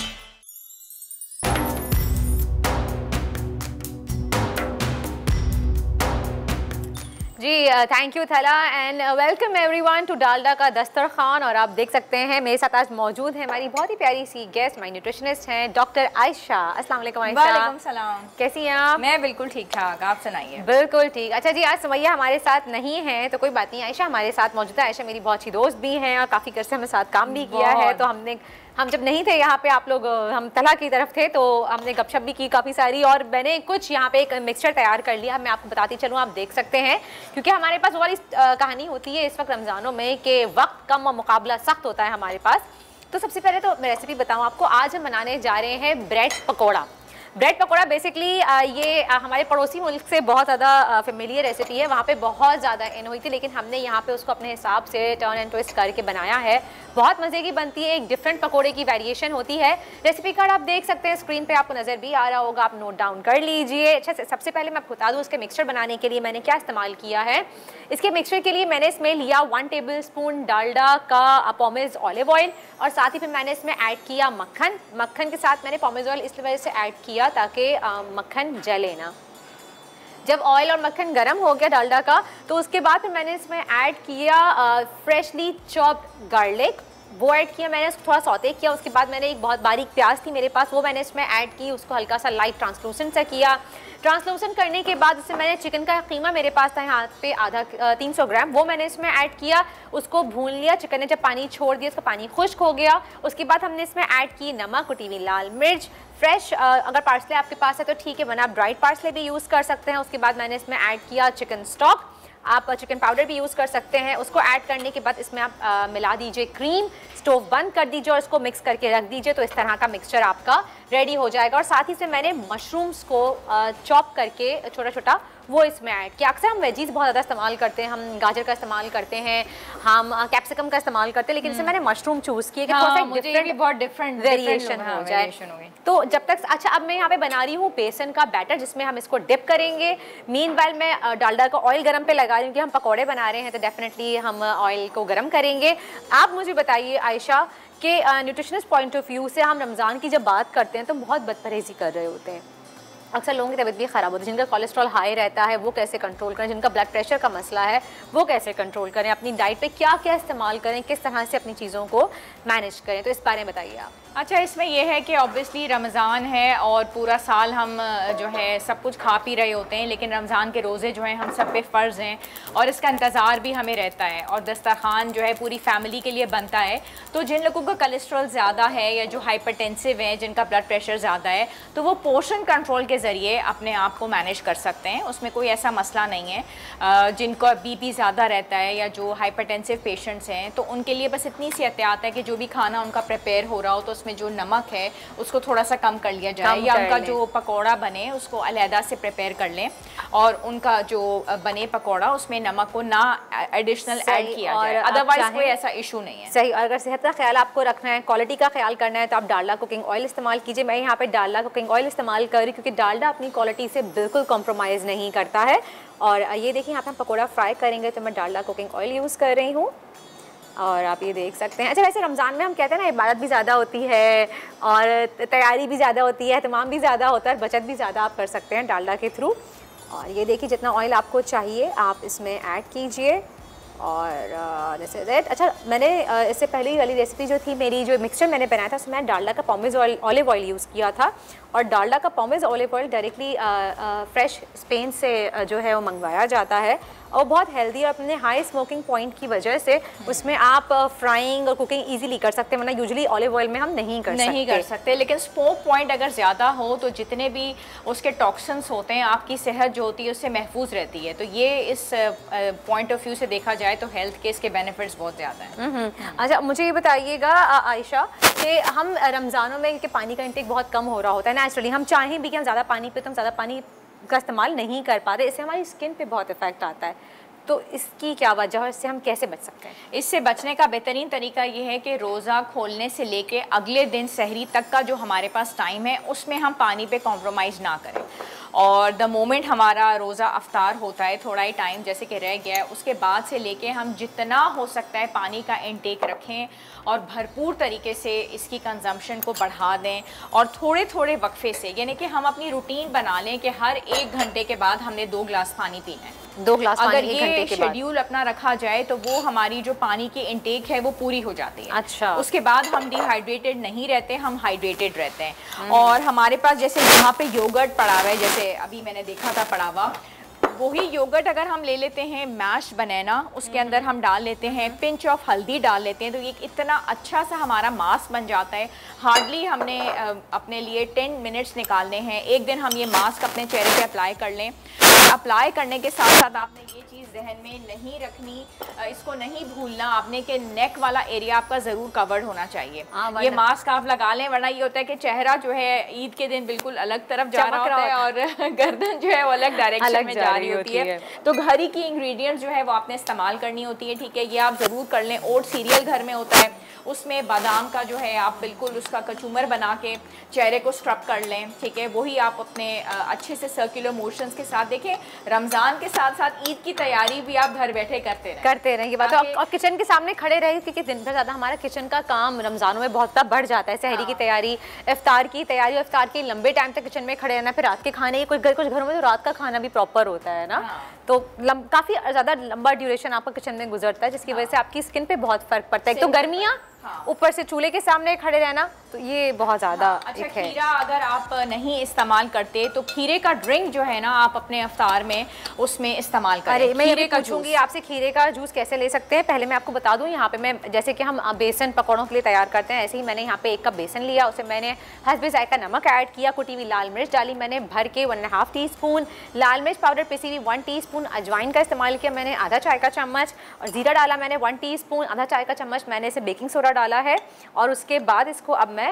जी thank you Thala and welcome everyone to Dalda का दस्तरखान। और आप देख सकते हैं मेरे साथ आज मौजूद है हमारी बहुत ही प्यारी सी गेस्ट, माय न्यूट्रिशनिस्ट हैं डॉक्टर आयशा। अस्सलाम वालेकुम आयशा। वालेकुम सलाम। कैसी हैं आप? मैं बिल्कुल ठीक ठाक, आप सुनाइए। बिल्कुल ठीक। अच्छा जी, आज सुमैया हमारे साथ नहीं है तो कोई बात नहीं, आयशा हमारे साथ मौजूद है। आयशा मेरी बहुत अच्छी दोस्त भी हैं और काफ़ी अरसे हमने साथ काम भी किया है। तो हम जब नहीं थे यहाँ पे, आप लोग हम तला की तरफ थे, तो हमने गपशप भी की काफ़ी सारी और मैंने कुछ यहाँ पे एक मिक्सचर तैयार कर लिया। मैं आपको बताती चलूँ, आप देख सकते हैं, क्योंकि हमारे पास वो वाली कहानी होती है इस वक्त रमज़ानों में कि वक्त कम और मुकाबला सख्त होता है हमारे पास। तो सबसे पहले तो मैं रेसिपी बताऊँ आपको, आज हम बनाने जा रहे हैं bread pakora. Bread pakora basically ये हमारे पड़ोसी मुल्क से बहुत ज़्यादा फेमिलियर रेसिपी है, वहाँ पे बहुत ज़्यादा इन हुई थी, लेकिन हमने यहाँ पे उसको अपने हिसाब से टर्न एंड ट्विस्ट करके बनाया है। बहुत मज़े की बनती है, एक डिफरेंट पकोड़े की वेरिएशन होती है। रेसिपी कार्ड आप देख सकते हैं, स्क्रीन पे आपको नज़र भी आ रहा होगा, आप नोट डाउन कर लीजिए। अच्छा, सबसे पहले मैं आपको बता दूँ इसके मिक्सचर बनाने के लिए मैंने क्या इस्तेमाल किया है। इसके मिक्सचर के लिए मैंने इसमें लिया 1 टेबलस्पून डालडा का पॉमेज ऑलिव ऑयल और साथ ही फिर मैंने इसमें ऐड किया मक्खन। मक्खन के साथ मैंने पॉमेज ऑयल इस वजह से ऐड किया ताकि मक्खन जले ना। जब ऑयल और मक्खन गरम हो गया डालडा का, तो उसके बाद फिर मैंने इसमें ऐड किया फ्रेशली चॉप्ड गार्लिक, वो ऐड किया मैंने, उसको थोड़ा सौते किया। उसके बाद मैंने एक बहुत बारीक प्याज थी मेरे पास, वो मैंने इसमें ऐड की, उसको हल्का सा लाइट ट्रांसलूसेंट सा किया। ट्रांसलूसेंट करने के बाद इससे मैंने चिकन का कीमा मेरे पास था यहाँ पे आधा 300 ग्राम, वो मैंने इसमें ऐड किया, उसको भून लिया। चिकन ने जब पानी छोड़ दिया, उसका पानी खुश्क हो गया। उसके बाद हमने इसमें ऐड की नमक, कुटी हुई लाल मिर्च, फ्रेश अगर पार्सले आपके पास है तो ठीक है, वरना आप ड्राइड पार्सले भी यूज़ कर सकते हैं। उसके बाद मैंने इसमें ऐड किया चिकन स्टॉक, आप चिकन पाउडर भी यूज़ कर सकते हैं। उसको ऐड करने के बाद इसमें आप मिला दीजिए क्रीम, स्टोव बंद कर दीजिए और इसको मिक्स करके रख दीजिए। तो इस तरह का मिक्सचर आपका रेडी हो जाएगा। और साथ ही से मैंने मशरूम्स को चॉप करके छोटा छोटा वो इसमें ऐड किया। अक्सर हम वेजीज बहुत ज़्यादा इस्तेमाल करते हैं, हम गाजर का इस्तेमाल करते हैं, हम कैप्सिकम का इस्तेमाल करते हैं, लेकिन इससे मैंने मशरूम चूज़ किया कि थोड़ा सा बहुत डिफरेंट वेरिएशन हो जाए। तो जब तक अच्छा, अब मैं यहाँ पे बना रही हूँ बेसन का बैटर जिसमें हम इसको डिप करेंगे। मीनवाइल मैं डालडा का ऑयल गरम पे लगा रही हूँ कि हम पकौड़े बना रहे हैं तो डेफिनेटली हम ऑयल को गरम करेंगे। आप मुझे बताइए आयशा कि न्यूट्रिशनिस्ट पॉइंट ऑफ व्यू से हम रमज़ान की जब बात करते हैं तो बहुत बदपरहेज़ी कर रहे होते हैं। अक्सर लोगों की तबीयत भी ख़राब होती है, जिनका कोलेस्ट्रॉल हाई रहता है वो कैसे कंट्रोल करें, जिनका ब्लड प्रेशर का मसला है वो कैसे कंट्रोल करें, अपनी डाइट पे क्या क्या इस्तेमाल करें, किस तरह से अपनी चीज़ों को मैनेज करें, तो इस बारे में बताइए आप। अच्छा, इसमें यह है कि ऑब्वियसली रमज़ान है और पूरा साल हम जो है सब कुछ खा पी रहे होते हैं, लेकिन रमज़ान के रोज़े जो हैं हम सब पे फ़र्ज़ हैं और इसका इंतज़ार भी हमें रहता है और दस्तरखान जो है पूरी फैमिली के लिए बनता है। तो जिन लोगों का कोलेस्ट्रॉल ज़्यादा है या जो हाइपरटेंसिव है, जिनका ब्लड प्रेशर ज़्यादा है, तो वो पोर्शन कंट्रोल के ज़रिए अपने आप को मैनेज कर सकते हैं, उसमें कोई ऐसा मसला नहीं है। जिनका बीपी ज़्यादा रहता है या जो हाइपरटेंसिव पेशेंट्स हैं तो उनके लिए बस इतनी सी एहतियात है कि जो भी खाना उनका प्रिपेयर हो रहा हो तो उसमें जो नमक है उसको थोड़ा सा कम कर लिया जाए, या उनका जो पकौड़ा बने उसको अलहदा से प्रिपेयर कर लें और उनका जो बने पकौड़ा उसमें नमक को ना एडिशनल ऐड किया जाए, अदरवाइज कोई ऐसा इशू नहीं है। सही। और अगर सेहत का ख्याल आपको रखना है, क्वालिटी का ख्याल करना है तो आप डालडा कुकिंग ऑयल इस्तेमाल कीजिए। मैं यहाँ पे डालडा कुकिंग ऑयल इस्तेमाल कर रही हूँ क्योंकि डालडा अपनी क्वालिटी से बिल्कुल कॉम्प्रोमाइज़ नहीं करता है। और ये देखिए यहाँ पे हम पकौड़ा फ्राई करेंगे तो मैं डालडा कुकिंग ऑयल यूज़ कर रही हूँ और आप ये देख सकते हैं। अच्छा, वैसे रमज़ान में हम कहते हैं ना इबादत भी ज़्यादा होती है और तैयारी भी ज़्यादा होती है, एहतमाम भी ज़्यादा होता है, बचत भी ज़्यादा आप कर सकते हैं डालडा के थ्रू। और ये देखिए जितना ऑयल आपको चाहिए आप इसमें ऐड कीजिए और जैसे दैट। अच्छा, मैंने इससे पहले वाली रेसिपी जो थी मेरी, जो मिक्सचर मैंने बनाया था उसमें डालडा का पॉमेज ऑलिव ऑयल यूज़ किया था और डालडा का pomace olive oil directly fresh Spain से जो है वो मंगवाया जाता है और बहुत हेल्दी और अपने हाई स्मोकिंग पॉइंट की वजह से उसमें आप फ्राइंग और कुकिंग इजीली कर सकते हैं, वरना यूजुअली ऑलिव ऑयल में हम नहीं कर सकते। लेकिन स्मोक पॉइंट अगर ज़्यादा हो तो जितने भी उसके टॉक्सिन्स होते हैं आपकी सेहत जो होती है उससे महफूज रहती है। तो ये इस पॉइंट ऑफ व्यू से देखा जाए तो हेल्थ के इसके बेनिफिट्स बहुत ज़्यादा हैं। अच्छा, मुझे ये बताइएगा आयशा कि हम रमज़ानों में क्योंकि पानी का इंटेक बहुत कम हो रहा होता है नेचुरली, हम चाहें भी कि हम ज़्यादा पानी पे तो हम ज़्यादा पानी का इस्तेमाल नहीं कर पाते, इससे हमारी स्किन पे बहुत इफेक्ट आता है। तो इसकी क्या वजह है, इससे हम कैसे बच सकते हैं? इससे बचने का बेहतरीन तरीका ये है कि रोज़ा खोलने से लेके अगले दिन सहरी तक का जो हमारे पास टाइम है उसमें हम पानी पे कॉम्प्रोमाइज़ ना करें और द मोमेंट हमारा रोज़ा अफ्तार होता है, थोड़ा ही टाइम जैसे कि रह गया है, उसके बाद से लेके हम जितना हो सकता है पानी का इंटेक रखें और भरपूर तरीके से इसकी कंजम्पशन को बढ़ा दें और थोड़े थोड़े वक्फे से, यानी कि हम अपनी रूटीन बना लें कि हर 1 घंटे के बाद हमने 2 गिलास पानी पीना है। 2 गिलास अगर ये शेड्यूल अपना रखा जाए तो वो हमारी जो पानी की इंटेक है वो पूरी हो जाती है। अच्छा, उसके बाद हम डिहाइड्रेटेड नहीं रहते, हम हाइड्रेटेड रहते हैं। और हमारे पास जैसे यहाँ पे योगर्ट पड़ा हुआ है, जैसे अभी मैंने देखा था पड़ा हुआ, वही योगर्ट अगर हम ले लेते हैं मैश बनाना, उसके अंदर हम डाल लेते हैं पिंच ऑफ हल्दी डाल लेते हैं तो ये इतना अच्छा सा हमारा मास्क बन जाता है। हार्डली हमने अपने लिए 10 मिनट्स निकालने हैं। एक दिन हम ये मास्क अपने चेहरे पे अप्लाई कर लें। अप्लाई करने के साथ साथ आपने ये चीज़ जहन में नहीं रखनी, इसको नहीं भूलना आपने कि नेक वाला एरिया आपका ज़रूर कवर्ड होना चाहिए। ये मास्क आप लगा लें, वरना ये होता है कि चेहरा जो है ईद के दिन बिल्कुल अलग तरफ जा रहा होता है और गर्दन जो है वो अलग डायरेक्शन में जा रही होती है। तो घर की इंग्रेडिएंट्स जो है वो आपने इस्तेमाल करनी होती है, ठीक है, ये आप ज़रूर कर लें। ओट सीरियल घर में होता है, उसमें बादाम का जो है आप बिल्कुल उसका कचूमर बना के चेहरे को स्क्रब कर लें, ठीक है, वही आप अपने अच्छे से सर्कुलर मोशंस के साथ देखें। रमज़ान के साथ साथ ईद की तैयारी भी आप घर बैठे करते रहें। ये बात और किचन के सामने खड़े रहे क्योंकि दिन भर ज़्यादा हमारा किचन का काम रमज़ानों में बहुत ज़्यादा बढ़ जाता है। सहरी की तैयारी, इफ्तार की तैयारी, इफ्तार के लंबे टाइम तक किचन में खड़े रहना, फिर रात के खाने, कुछ घरों में तो रात का खाना भी प्रॉपर होता है ना, तो काफ़ी ज़्यादा लंबा ड्यूरेशन आपका किचन में गुजरता है, जिसकी वजह से आपकी स्किन पे बहुत फ़र्क पड़ता है। तो गर्मियाँ, ऊपर से चूल्हे के सामने खड़े रहना, तो ये बहुत ज़्यादा अच्छा। खीरा अगर आप नहीं इस्तेमाल करते तो खीरे का ड्रिंक जो है ना आप अपने अफ्तार में उसमें इस्तेमाल करें। अरे मैं ये पूछूंगी आपसे, खीरे का जूस कैसे ले सकते हैं। पहले मैं आपको बता दूं, यहाँ पे मैं जैसे कि हम बेसन पकौड़ों के लिए तैयार करते हैं, ऐसे ही मैंने यहाँ पे 1 कप बेसन लिया, उसे मैंने हस्बे जायका नमक ऐड किया, कुटी हुई लाल मिर्च डाली मैंने भर के 1.5 टीस्पून, लाल मिर्च पाउडर पिसी हुई 1 टीस्पून, अजवाइन का इस्तेमाल किया मैंने आधा चाय का चम्मच, और जीरा डाला मैंने 1 टीस्पून, आधा चाय का चम्मच मैंने इसे बेकिंग सोडा डाला है। और उसके बाद इसको अब मैं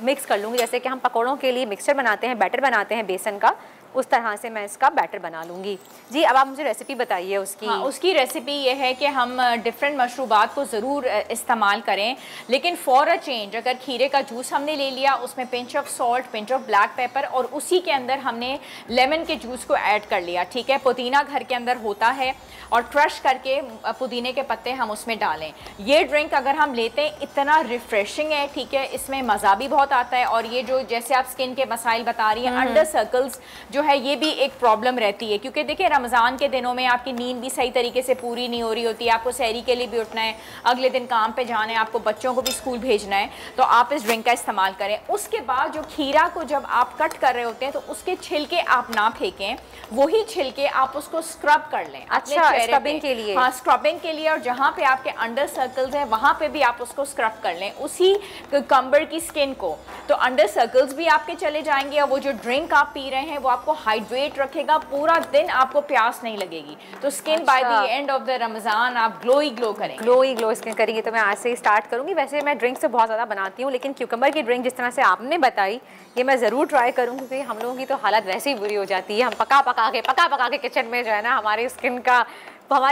मिक्स कर लूँगी, जैसे कि हम पकौड़ों के लिए मिक्सचर बनाते हैं, बैटर बनाते हैं बेसन का, उस तरह से मैं इसका बैटर बना लूँगी। जी अब आप मुझे रेसिपी बताइए उसकी। हाँ, उसकी रेसिपी ये है कि हम डिफरेंट मशरूबात को ज़रूर इस्तेमाल करें, लेकिन फॉर अ चेंज अगर खीरे का जूस हमने ले लिया, उसमें pinch of salt, pinch of black pepper, और उसी के अंदर हमने लेमन के जूस को ऐड कर लिया, ठीक है। पुदीना घर के अंदर होता है और क्रश करके पुदीने के पत्ते हम उसमें डालें। ये ड्रिंक अगर हम लेते हैं इतना रिफ्रेशिंग है, ठीक है, इसमें मज़ा भी बहुत आता है। और ये जो जैसे आप स्किन के मसाइल बता रही हैं, अंडर सर्कल्स जो है ये भी एक प्रॉब्लम रहती है, क्योंकि देखिए रमज़ान के दिनों में आपकी नींद भी सही तरीके से पूरी नहीं हो रही होती है, आपको सहरी के लिए भी उठना है, अगले दिन काम पे जाना है, आपको बच्चों को भी स्कूल भेजना है, तो आप इस ड्रिंक का इस्तेमाल करें। उसके बाद जो खीरा को जब आप कट कर रहे होते हैं तो उसके छिलके आप ना फेंकें, वही छिलके आप उसको स्क्रब कर लें। अच्छा, स्क्रबिंग के लिए? हाँ, स्क्रबिंग के लिए। और जहाँ पे आपके अंडर सर्कल्स हैं वहाँ पे भी आप उसको स्क्रब कर लें, उसी कंबर की स्किन को, तो अंडर सर्कल्स भी आपके चले जाएंगे और वो जो ड्रिंक आप पी रहे हैं वो आपको हाइड्रेट रखेगा, पूरा दिन आपको प्यास नहीं लगेगी। तो skin by the end of the Ramzan आप ग्लो करेंगे। ग्लो स्किन करेंगे। तो मैं आज से ही स्टार्ट करूँगी। वैसे मैं ड्रिंक से बहुत ज़्यादा बनाती हूँ, लेकिन क्यूकम्बर की ड्रिंक जिस तरह से आपने बताई ये मैं ज़रूर ट्राई करूँ, क्योंकि हम लोगों की तो हालत वैसे ही बुरी हो जाती है। हम पका पका के किचन में जो है ना हमारी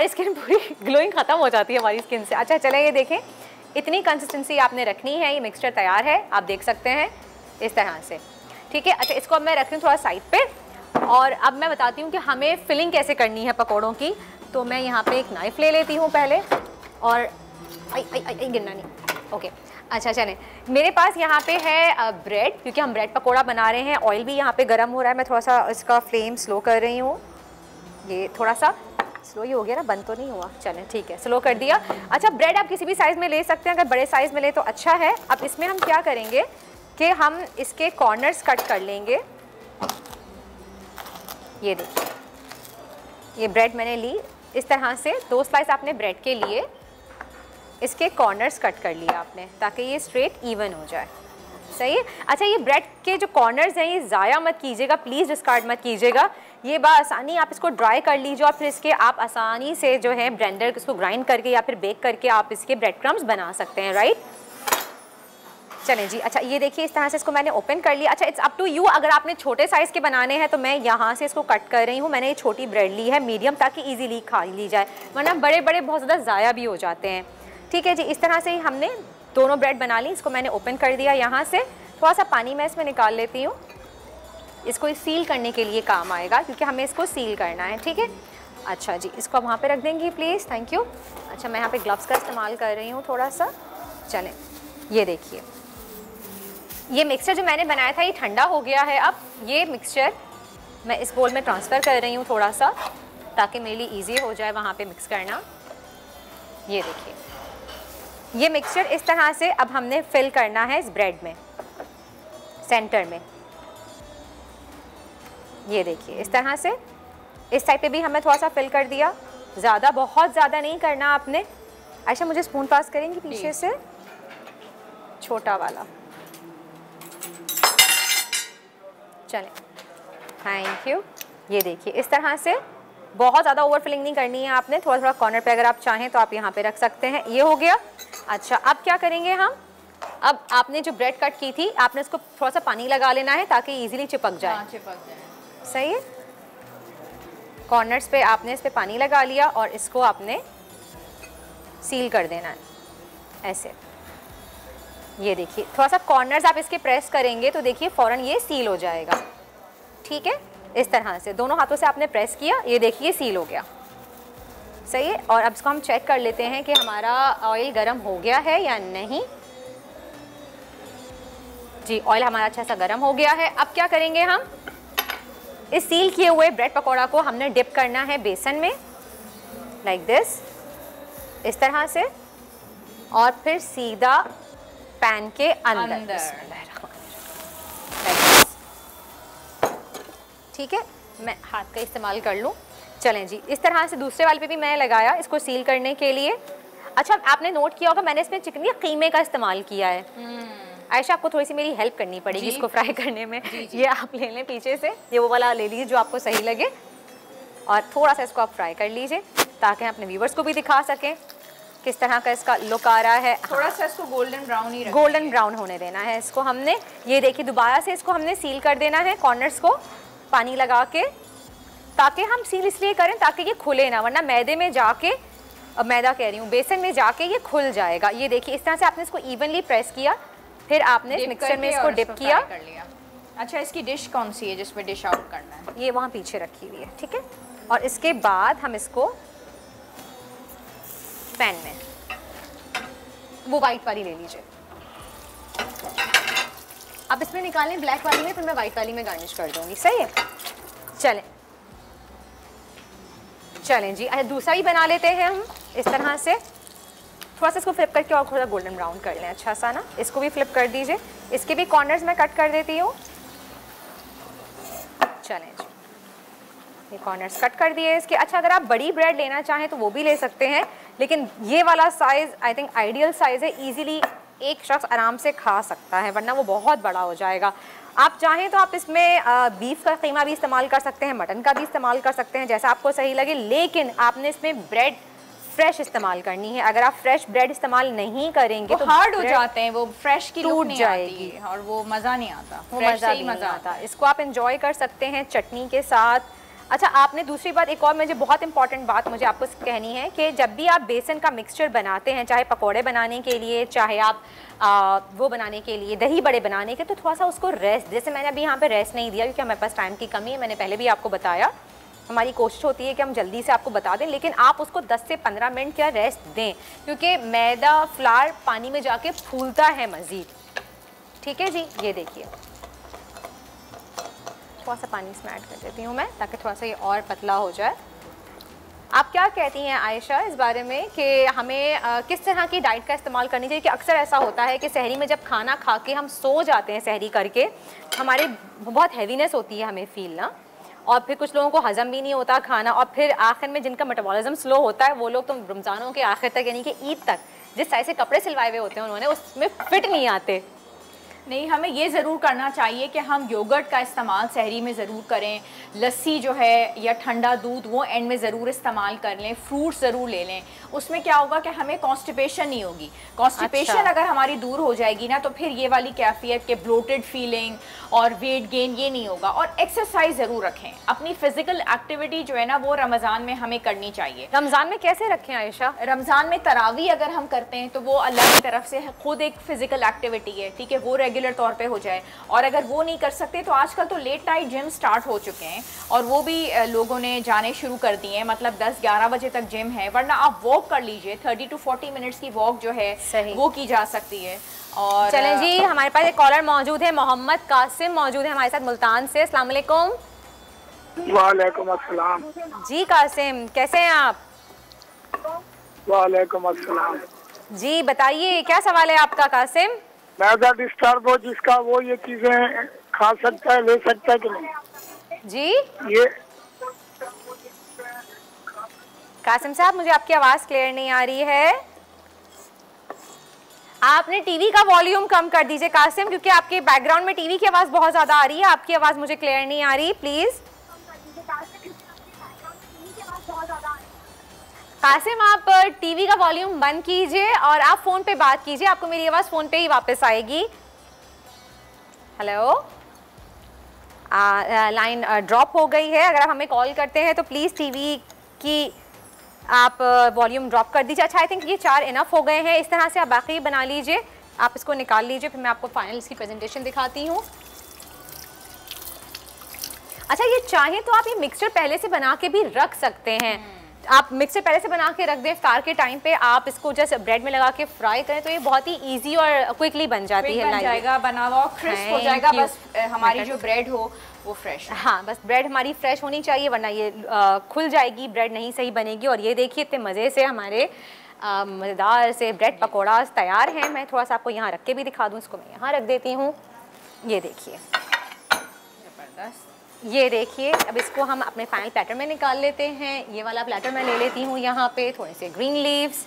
स्किन पूरी ग्लोइंग ख़त्म हो जाती है हमारी स्किन से। अच्छा चले, ये देखें इतनी कंसिस्टेंसी आपने रखनी है। ये मिक्सचर तैयार है, आप देख सकते हैं इस तरह से, ठीक है। अच्छा, इसको अब मैं रखती हूँ थोड़ा साइड पे, और अब मैं बताती हूँ कि हमें फिलिंग कैसे करनी है पकौड़ों की। तो मैं यहाँ पे एक नाइफ़ ले लेती हूँ पहले, और आई गिरना नहीं, ओके। अच्छा चलें, मेरे पास यहाँ पे है ब्रेड, क्योंकि हम ब्रेड पकोड़ा बना रहे हैं। ऑयल भी यहाँ पे गर्म हो रहा है, मैं थोड़ा सा इसका फ्लेम स्लो कर रही हूँ। ये थोड़ा सा स्लो ही हो गया ना, बंद तो नहीं हुआ, चलें ठीक है, स्लो कर दिया। अच्छा, ब्रेड आप किसी भी साइज़ में ले सकते हैं, अगर बड़े साइज़ में ले तो अच्छा है। अब इसमें हम क्या करेंगे कि हम इसके कॉर्नर्स कट कर लेंगे। ये देखिए, ये ब्रेड मैंने ली इस तरह से, 2 स्लाइस आपने ब्रेड के लिए, इसके कॉर्नर्स कट कर लिया आपने, ताकि ये स्ट्रेट इवन हो जाए, सही है। अच्छा, ये ब्रेड के जो कॉर्नर्स हैं ये ज़ाया मत कीजिएगा, प्लीज़ डिस्कार्ड मत कीजिएगा। ये बासानी आप इसको ड्राई कर लीजिए, और फिर इसके आप आसानी से जो है ब्लेंडर इसको ग्राइंड करके या फिर बेक करके आप इसके ब्रेड क्रम्स बना सकते हैं, राइट। चलें जी, अच्छा ये देखिए इस तरह से इसको मैंने ओपन कर लिया। अच्छा, इट्स अप टू यू, अगर आपने छोटे साइज़ के बनाने हैं तो मैं यहाँ से इसको कट कर रही हूँ। मैंने ये छोटी ब्रेड ली है मीडियम, ताकि ईजीली खा ली जाए, वरना बड़े बड़े बहुत ज़्यादा ज़ाया भी हो जाते हैं, ठीक है जी। इस तरह से ही हमने दोनों ब्रेड बना ली। इसको मैंने ओपन कर दिया, यहाँ से थोड़ा सा पानी मैं इसमें निकाल लेती हूँ, इसको सील करने के लिए काम आएगा, क्योंकि हमें इसको सील करना है, ठीक है। अच्छा जी, इसको वहाँ पे रख देंगी प्लीज़, थैंक यू। अच्छा, मैं यहाँ पे ग्लव्स का इस्तेमाल कर रही हूँ थोड़ा सा। चलें, ये देखिए ये मिक्सचर जो मैंने बनाया था ये ठंडा हो गया है। अब ये मिक्सचर मैं इस बोल में ट्रांसफ़र कर रही हूँ थोड़ा सा, ताकि मेरे लिए ईजी हो जाए वहाँ पे मिक्स करना। ये देखिए, ये मिक्सचर इस तरह से अब हमने फिल करना है इस ब्रेड में, सेंटर में। ये देखिए इस तरह से, इस साइड पे भी हमें थोड़ा सा फिल कर दिया, ज़्यादा बहुत ज़्यादा नहीं करना आपने। आयशा मुझे स्पून पास करेंगी पीछे से, छोटा वाला, चलें, थैंक यू। ये देखिए इस तरह से, बहुत ज़्यादा ओवर फिलिंग नहीं करनी है आपने, थोड़ा थोड़ा कॉर्नर पे अगर आप चाहें तो आप यहाँ पे रख सकते हैं। ये हो गया। अच्छा, अब क्या करेंगे हम, अब आपने जो ब्रेड कट की थी आपने इसको थोड़ा सा पानी लगा लेना है, ताकि इजीली चिपक जाए। हाँ, चिपक जाए, सही है। कॉर्नर्स पे आपने इस पे पानी लगा लिया और इसको आपने सील कर देना है ऐसे। ये देखिए, थोड़ा सा कॉर्नर्स आप इसके प्रेस करेंगे तो देखिए फ़ौरन ये सील हो जाएगा, ठीक है। इस तरह से दोनों हाथों से आपने प्रेस किया, ये देखिए सील हो गया, सही है। और अब इसको हम चेक कर लेते हैं कि हमारा ऑयल गर्म हो गया है या नहीं। जी, ऑयल हमारा अच्छा सा गर्म हो गया है। अब क्या करेंगे हम, इस सील किए हुए ब्रेड पकौड़ा को हमने डिप करना है बेसन में, लाइक दिस, इस तरह से, और फिर सीधा पैन के अंदर। ठीक है, मैं हाथ का इस्तेमाल कर लूँ। चलें जी, इस तरह से दूसरे वाले पे भी मैं लगाया इसको सील करने के लिए। अच्छा, आपने नोट किया होगा मैंने इसमें चिकन के कीमे का इस्तेमाल किया है। आयशा, आपको थोड़ी सी मेरी हेल्प करनी पड़ेगी इसको फ्राई करने में। ये आप ले लें पीछे से, ये वो वाला ले लीजिए जो आपको सही लगे, और थोड़ा सा इसको आप फ्राई कर लीजिए ताकि हम अपने व्यूवर्स को भी दिखा सकें किस तरह का इसका लुक आ रहा है। थोड़ा सा इसको गोल्डन ब्राउन ही रखना है। गोल्डन ब्राउन होने देना है इसको हमने। ये देखिए, दोबारा से इसको हमने सील कर देना है कॉर्नर्स को पानी लगा के, ताकि हम सील इसलिए करें ताकि ये खुले ना, वरना मैदे में जाके, अब मैदा कह रही हूँ, बेसन में जाके ये खुल जाएगा। ये देखिए, इस तरह से आपने इसको इवनली प्रेस किया, फिर आपने मिक्सर में इसको डिप किया। अच्छा, इसकी डिश कौन सी है जिसमें डिश आउट करना है? ये वहाँ पीछे रखी हुई है, ठीक है। और इसके बाद हम इसको पैन में, वो वाइट वाली ले लीजिए आप, इसमें निकालें ब्लैक वाली में, फिर मैं वाइट वाली में गार्निश कर दूंगी। सही है, चलें चलें जी। अच्छा, दूसरा ही बना लेते हैं हम इस तरह से। थोड़ा सा इसको फ्लिप करके और थोड़ा गोल्डन ब्राउन कर लें, अच्छा सा ना। इसको भी फ्लिप कर दीजिए, इसके भी कॉर्नर्स में कट कर देती हूँ। चलें जी, ये कॉर्नर्स कट कर दिए इसके। अच्छा, अगर आप बड़ी ब्रेड लेना चाहें तो वो भी ले सकते हैं, लेकिन ये वाला size I think ideal size है, ईजिली एक शख्स आराम से खा सकता है, वरना वो बहुत बड़ा हो जाएगा। आप चाहें तो आप इसमें बीफ का कीमा भी इस्तेमाल कर सकते हैं, मटन का भी इस्तेमाल कर सकते हैं, जैसा आपको सही लगे, लेकिन आपने इसमें ब्रेड फ्रेश इस्तेमाल करनी है। अगर आप फ्रेश ब्रेड इस्तेमाल नहीं करेंगे तो हार्ड हो जाते हैं, वो फ्रेश की टूट जाएगी और वो मज़ा नहीं आता, वो मज़ा आता। इसको आप एंजॉय कर सकते हैं चटनी के साथ। अच्छा, आपने दूसरी बात, एक और मुझे बहुत इंपॉर्टेंट बात मुझे आपको कहनी है कि जब भी आप बेसन का मिक्सचर बनाते हैं, चाहे पकोड़े बनाने के लिए, चाहे आप वो बनाने के लिए, दही बड़े बनाने के, तो थोड़ा सा उसको रेस्ट, जैसे मैंने अभी यहाँ पे रेस्ट नहीं दिया क्योंकि हमारे पास टाइम की कमी है, मैंने पहले भी आपको बताया, हमारी कोशिश होती है कि हम जल्दी से आपको बता दें, लेकिन आप उसको 10 से 15 मिनट क्या रेस्ट दें, क्योंकि मैदा फ्लावर पानी में जाके फूलता है मज़ीद। ठीक है जी, ये देखिए, थोड़ा सा पानी इसमें ऐड कर देती हूँ मैं ताकि थोड़ा सा ये और पतला हो जाए। आप क्या कहती हैं आयशा इस बारे में कि हमें किस तरह की डाइट का इस्तेमाल करनी चाहिए? कि अक्सर ऐसा होता है कि सहरी में जब खाना खा के हम सो जाते हैं, सहरी करके हमारी बहुत हैवीनेस होती है हमें फील ना, और फिर कुछ लोगों को हजम भी नहीं होता खाना, और फिर आखिर में जिनका मेटाबॉलिज्म स्लो होता है वो लोग तो रमज़ानों के आखिर तक, यानी कि ईद तक, जिस साइज से कपड़े सिलवाए हुए होते हैं उन्होंने, उसमें फिट नहीं आते। नहीं, हमें ये ज़रूर करना चाहिए कि हम योगर्ट का इस्तेमाल सहरी में ज़रूर करें, लस्सी जो है या ठंडा दूध वो एंड में ज़रूर इस्तेमाल कर लें, फ्रूट्स ज़रूर ले लें। उसमें क्या होगा कि हमें कॉन्स्टिपेशन नहीं होगी। कॉन्स्टिपेशन अगर हमारी दूर हो जाएगी ना, तो फिर ये वाली कैफियत के ब्लोटेड फीलिंग और वेट गेन ये नहीं होगा। और एक्सरसाइज ज़रूर रखें, अपनी फिजिकल एक्टिविटी जो है ना वो रमज़ान में हमें करनी चाहिए। रमज़ान में कैसे रखें आयशा? रमज़ान में तरावी अगर हम करते हैं तो वो अल्लाह की तरफ से खुद एक फिजिकल एक्टिविटी है, ठीक है, वो रेगुलर तौर पे हो जाए। और अगर वो नहीं कर सकते तो आजकल तो लेट नाइट जिम स्टार्ट हो चुके हैं और वो भी लोगों ने जाने शुरू कर दिए हैं, मतलब 10-11 बजे तक जिम है, वरना आप वॉक कर लीजिए, 30 to 40 मिनट्स की वॉक जो है वो की जा सकती है। और चलें जी, हमारे पास एक कॉलर मौजूद है, मोहम्मद कासिम मौजूद है हमारे साथ मुल्तान से। अस्सलाम वालेकुम। वालेकुम अस्सलाम। जी कासिम, कैसे हैं आप? वालेकुम अस्सलाम। जी बताइए, क्या सवाल है आपका कासिम? मैदा डिस्टर्ब हो जिसका, वो ये चीजें खा सकता है, ले सकता है कि नहीं? जी ये कासिम साहब, मुझे आपकी आवाज़ क्लियर नहीं आ रही है, आपने टीवी का वॉल्यूम कम कर दीजिए कासिम, क्योंकि आपके बैकग्राउंड में टीवी की आवाज़ बहुत ज़्यादा आ रही है, आपकी आवाज़ मुझे क्लियर नहीं आ रही, प्लीज़। कासिम, आप टीवी का वॉल्यूम बंद कीजिए और आप फ़ोन पे बात कीजिए, आपको मेरी आवाज़ फ़ोन पे ही वापस आएगी। हेलो, लाइन ड्रॉप हो गई है। अगर आप हमें कॉल करते हैं तो प्लीज़ टीवी की आप वॉल्यूम ड्रॉप कर दीजिए। अच्छा, आई थिंक ये 4 इनफ हो गए हैं। इस तरह से आप बाकी बना लीजिए, आप इसको निकाल लीजिए, फिर मैं आपको फाइनल इसकी प्रेजेंटेशन दिखाती हूँ। अच्छा, ये चाहें तो आप ये मिक्सचर पहले से बना के भी रख सकते हैं, आप मिक्सर पहले से बना के रख दें, इफ्तार के टाइम पे आप इसको जैसे ब्रेड में लगा के फ्राई करें तो ये बहुत ही इजी और क्विकली बन जाती है, बन जाएगा, बना हुआ क्रिस्प हो जाएगा। बस हमारी जो ब्रेड हो वो फ्रेश। हाँ, बस ब्रेड हमारी फ्रेश होनी चाहिए, वरना ये खुल जाएगी, ब्रेड नहीं सही बनेगी। और ये देखिए इतने मज़े से हमारे मज़ेदार से ब्रेड पकौड़ा तैयार हैं। मैं थोड़ा सा आपको यहाँ रख के भी दिखा दूँ, इसको मैं यहाँ रख देती हूँ। ये देखिए ज़बरदस्त, ये देखिए। अब इसको हम अपने फाइनल प्लेटर में निकाल लेते हैं। ये वाला प्लेटर मैं ले लेती हूँ, यहाँ पे थोड़े से ग्रीन लीव्स।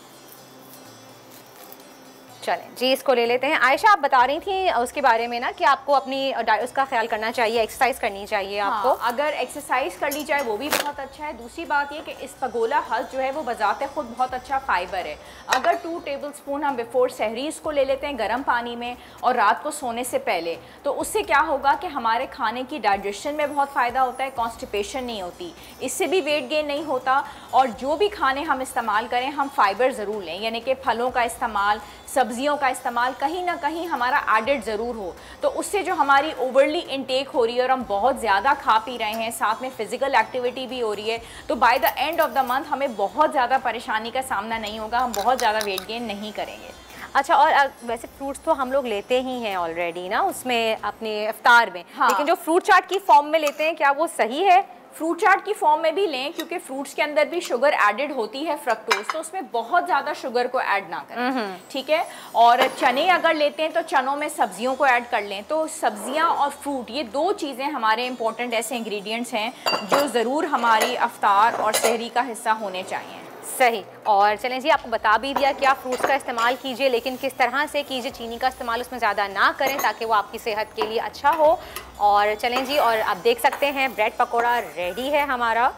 चलें जी, इसको ले लेते हैं। आयशा, आप बता रही थी उसके बारे में ना कि आपको अपनी उसका ख्याल करना चाहिए, एक्सरसाइज करनी चाहिए आपको। हाँ, अगर एक्सरसाइज कर ली जाए वो भी बहुत अच्छा है। दूसरी बात ये कि इस्पगोला हल्स जो है वो बजाते खुद बहुत अच्छा फाइबर है। अगर 2 टेबलस्पून हम बिफोर सहरी इसको ले लेते हैं गर्म पानी में और रात को सोने से पहले, तो उससे क्या होगा कि हमारे खाने की डाइजेशन में बहुत फ़ायदा होता है, कॉन्स्टिपेशन नहीं होती, इससे भी वेट गेन नहीं होता। और जो भी खाने हम इस्तेमाल करें हम फाइबर ज़रूर लें, यानी कि फलों का इस्तेमाल, सब्जियों का इस्तेमाल कहीं ना कहीं हमारा एडेड ज़रूर हो। तो उससे जो हमारी ओवरली इनटेक हो रही है और हम बहुत ज़्यादा खा पी रहे हैं, साथ में फ़िज़िकल एक्टिविटी भी हो रही है, तो by the end of the month हमें बहुत ज़्यादा परेशानी का सामना नहीं होगा, हम बहुत ज़्यादा वेट गेन नहीं करेंगे। अच्छा, और वैसे फ्रूट्स तो हम लोग लेते ही हैं ऑलरेडी ना उसमें अपने इफ्तार में, हाँ। लेकिन जो फ्रूट चाट की फॉर्म में लेते हैं क्या वो सही है? फ्रूट चाट की फॉर्म में भी लें, क्योंकि फ्रूट्स के अंदर भी शुगर एडेड होती है, फ्रक्टोज, तो उसमें बहुत ज़्यादा शुगर को ऐड ना करें, ठीक है। और चने अगर लेते हैं तो चनों में सब्जियों को ऐड कर लें। तो सब्जियां और फ्रूट, ये 2 चीज़ें हमारे इंपॉर्टेंट ऐसे इंग्रेडिएंट्स हैं जो ज़रूर हमारी अफ्तार और सहरी का हिस्सा होने चाहिए। सही। और चलें जी, आपको बता भी दिया कि आप फ्रूट्स का इस्तेमाल कीजिए, लेकिन किस तरह से कीजिए, चीनी का इस्तेमाल उसमें ज़्यादा ना करें ताकि वो आपकी सेहत के लिए अच्छा हो। और चलें जी, और आप देख सकते हैं ब्रेड पकौड़ा रेडी है हमारा,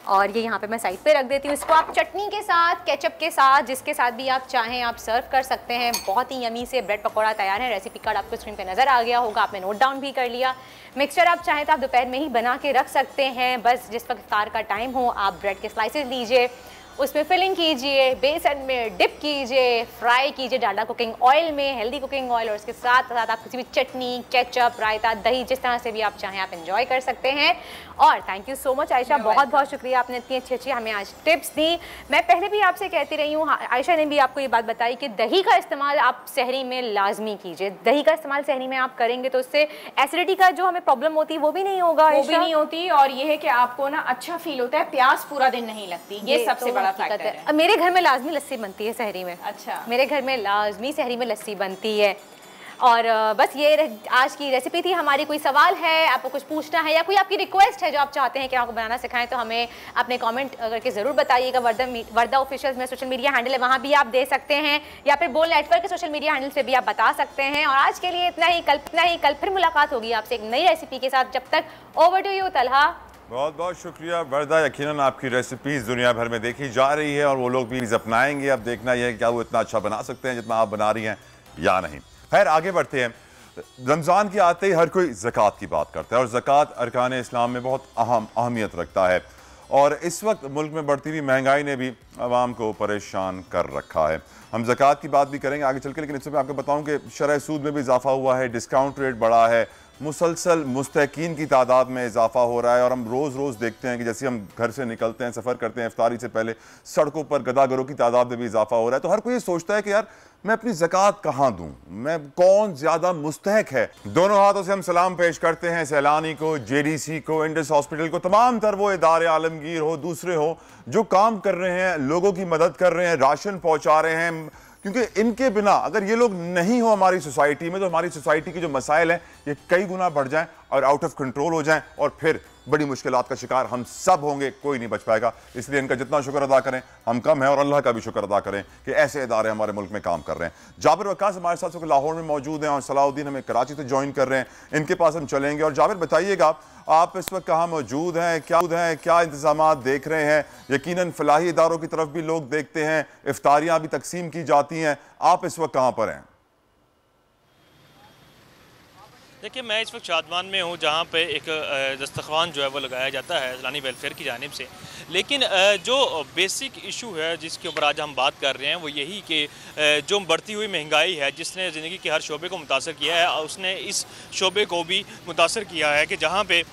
और ये यहाँ पे मैं साइड पे रख देती हूँ। इसको आप चटनी के साथ, केचप के साथ, जिसके साथ भी आप चाहें आप सर्व कर सकते हैं। बहुत ही यमी से ब्रेड पकौड़ा तैयार है। रेसिपी कार्ड आपको स्क्रीन पे नज़र आ गया होगा, आपने नोट डाउन भी कर लिया। मिक्सचर आप चाहें तो आप दोपहर में ही बना के रख सकते हैं, बस जिस वक्त इफ्तार का टाइम हो आप ब्रेड के स्लाइसेस लीजिए, उसमें फिलिंग कीजिए, बेसन में डिप कीजिए, फ्राई कीजिए डालडा कुकिंग ऑयल में, हेल्दी कुकिंग ऑयल, और उसके साथ साथ आप किसी भी चटनी, केचप, रायता, दही, जिस तरह से भी आप चाहें आप एंजॉय कर सकते हैं। और thank you so much Ayesha, बहुत बहुत शुक्रिया, आपने इतनी अच्छी हमें आज टिप्स दी। मैं पहले भी आपसे कहती रही हूँ, आयशा ने भी आपको ये बात बताई कि दही का इस्तेमाल आप सहरी में लाजमी कीजिए। दही का इस्तेमाल सहरी में आप करेंगे तो उससे एसिडिटी का जो हमें प्रॉब्लम होती है वो भी नहीं होगा, वो भी नहीं होती। और ये है कि आपको ना अच्छा फील होता है, प्यास पूरा दिन नहीं लगती, ये सबसे बड़ा फैक्टर है। मेरे घर में लाजमी लस्सी बनती है सहरी में। अच्छा, मेरे घर में लाजमी सहरी में लस्सी बनती है। और बस ये आज की रेसिपी थी हमारी। कोई सवाल है, आपको कुछ पूछना है, या कोई आपकी रिक्वेस्ट है जो आप चाहते हैं कि आपको बनाना सिखाएं, तो हमें अपने कमेंट करके ज़रूर बताइएगा। वर्दा ऑफिशियल में सोशल मीडिया हैंडल है, वहाँ भी आप दे सकते हैं, या फिर बोल नेटवर्क के सोशल मीडिया हैंडल से भी आप बता सकते हैं। और आज के लिए इतना ही। कल फिर मुलाकात होगी आपसे एक नई रेसिपी के साथ। जब तक ओवर टू यू तलहा। बहुत बहुत शुक्रिया वर्दा। यकीनन आपकी रेसिपीज़ दुनिया भर में देखी जा रही है और वो लोग भी अपनाएंगे। अब देखना यह है कि क्या वो इतना अच्छा बना सकते हैं जितना आप बना रही हैं या नहीं। खैर, आगे बढ़ते हैं। रमज़ान के आते ही हर कोई ज़कात की बात करता है, और ज़कात अरकान इस्लाम में बहुत अहमियत रखता है। और इस वक्त मुल्क में बढ़ती हुई महंगाई ने भी आवाम को परेशान कर रखा है। हम ज़कात की बात भी करेंगे आगे चल के, लेकिन इससे मैं आपको बताऊं कि शरह सूद में भी इजाफा हुआ है, डिस्काउंट रेट बढ़ा है, मुसलसल मुस्तहकीन की तादाद में इजाफा हो रहा है। और हम रोज़ रोज़ देखते हैं कि जैसे हम घर से निकलते हैं, सफ़र करते हैं, इफ्तारी से पहले सड़कों पर गदागरों की तादाद में भी इजाफा हो रहा है। तो हर कोई ये सोचता है कि यार मैं अपनी ज़कात कहाँ दूँ, मैं कौन ज़्यादा मुस्तहक है। दोनों हाथों से हम सलाम पेश करते हैं सैलानी को, JDC को, इंडस हॉस्पिटल को, तमाम तर वो इदारे आलमगीर हो, दूसरे हो, जो काम कर रहे हैं, लोगों की मदद कर रहे हैं, राशन पहुँचा रहे हैं। क्योंकि इनके बिना अगर ये लोग नहीं हो हमारी सोसाइटी में, तो हमारी सोसाइटी के जो मसाइल हैं ये कई गुना बढ़ जाएं और आउट ऑफ कंट्रोल हो जाएं, और फिर बड़ी मुश्किलात का शिकार हम सब होंगे, कोई नहीं बच पाएगा। इसलिए इनका जितना शुक्र अदा करें हम कम है, और अल्लाह का भी शुक्र अदा करें कि ऐसे इदारे हमारे मुल्क में काम कर रहे हैं। जाबिर वक्कास हमारे साथ लाहौर में मौजूद हैं, और सलाउद्दीन हमें कराची से ज्वाइन कर रहे हैं। इनके पास हम चलेंगे। और जाबिर, बताइएगा आप इस वक्त कहाँ मौजूद हैं, क्या इंतजाम देख रहे हैं? यकीनन फलाही इदारों की तरफ भी लोग देखते हैं, इफ्तारियाँ भी तकसीम की जाती हैं, आप इस वक्त कहाँ पर हैं? देखिए, मैं इस वक्त शादमान में हूँ, जहाँ पे एक दस्तरखान जो है वो लगाया जाता है इस्लामी वेलफेयर की जानिब से। लेकिन जो बेसिक इशू है जिसके ऊपर आज हम बात कर रहे हैं वो यही कि जो बढ़ती हुई महंगाई है जिसने ज़िंदगी के हर शोबे को मुतासर किया है, उसने इस शोबे को भी मुतासर किया है कि जहाँ पे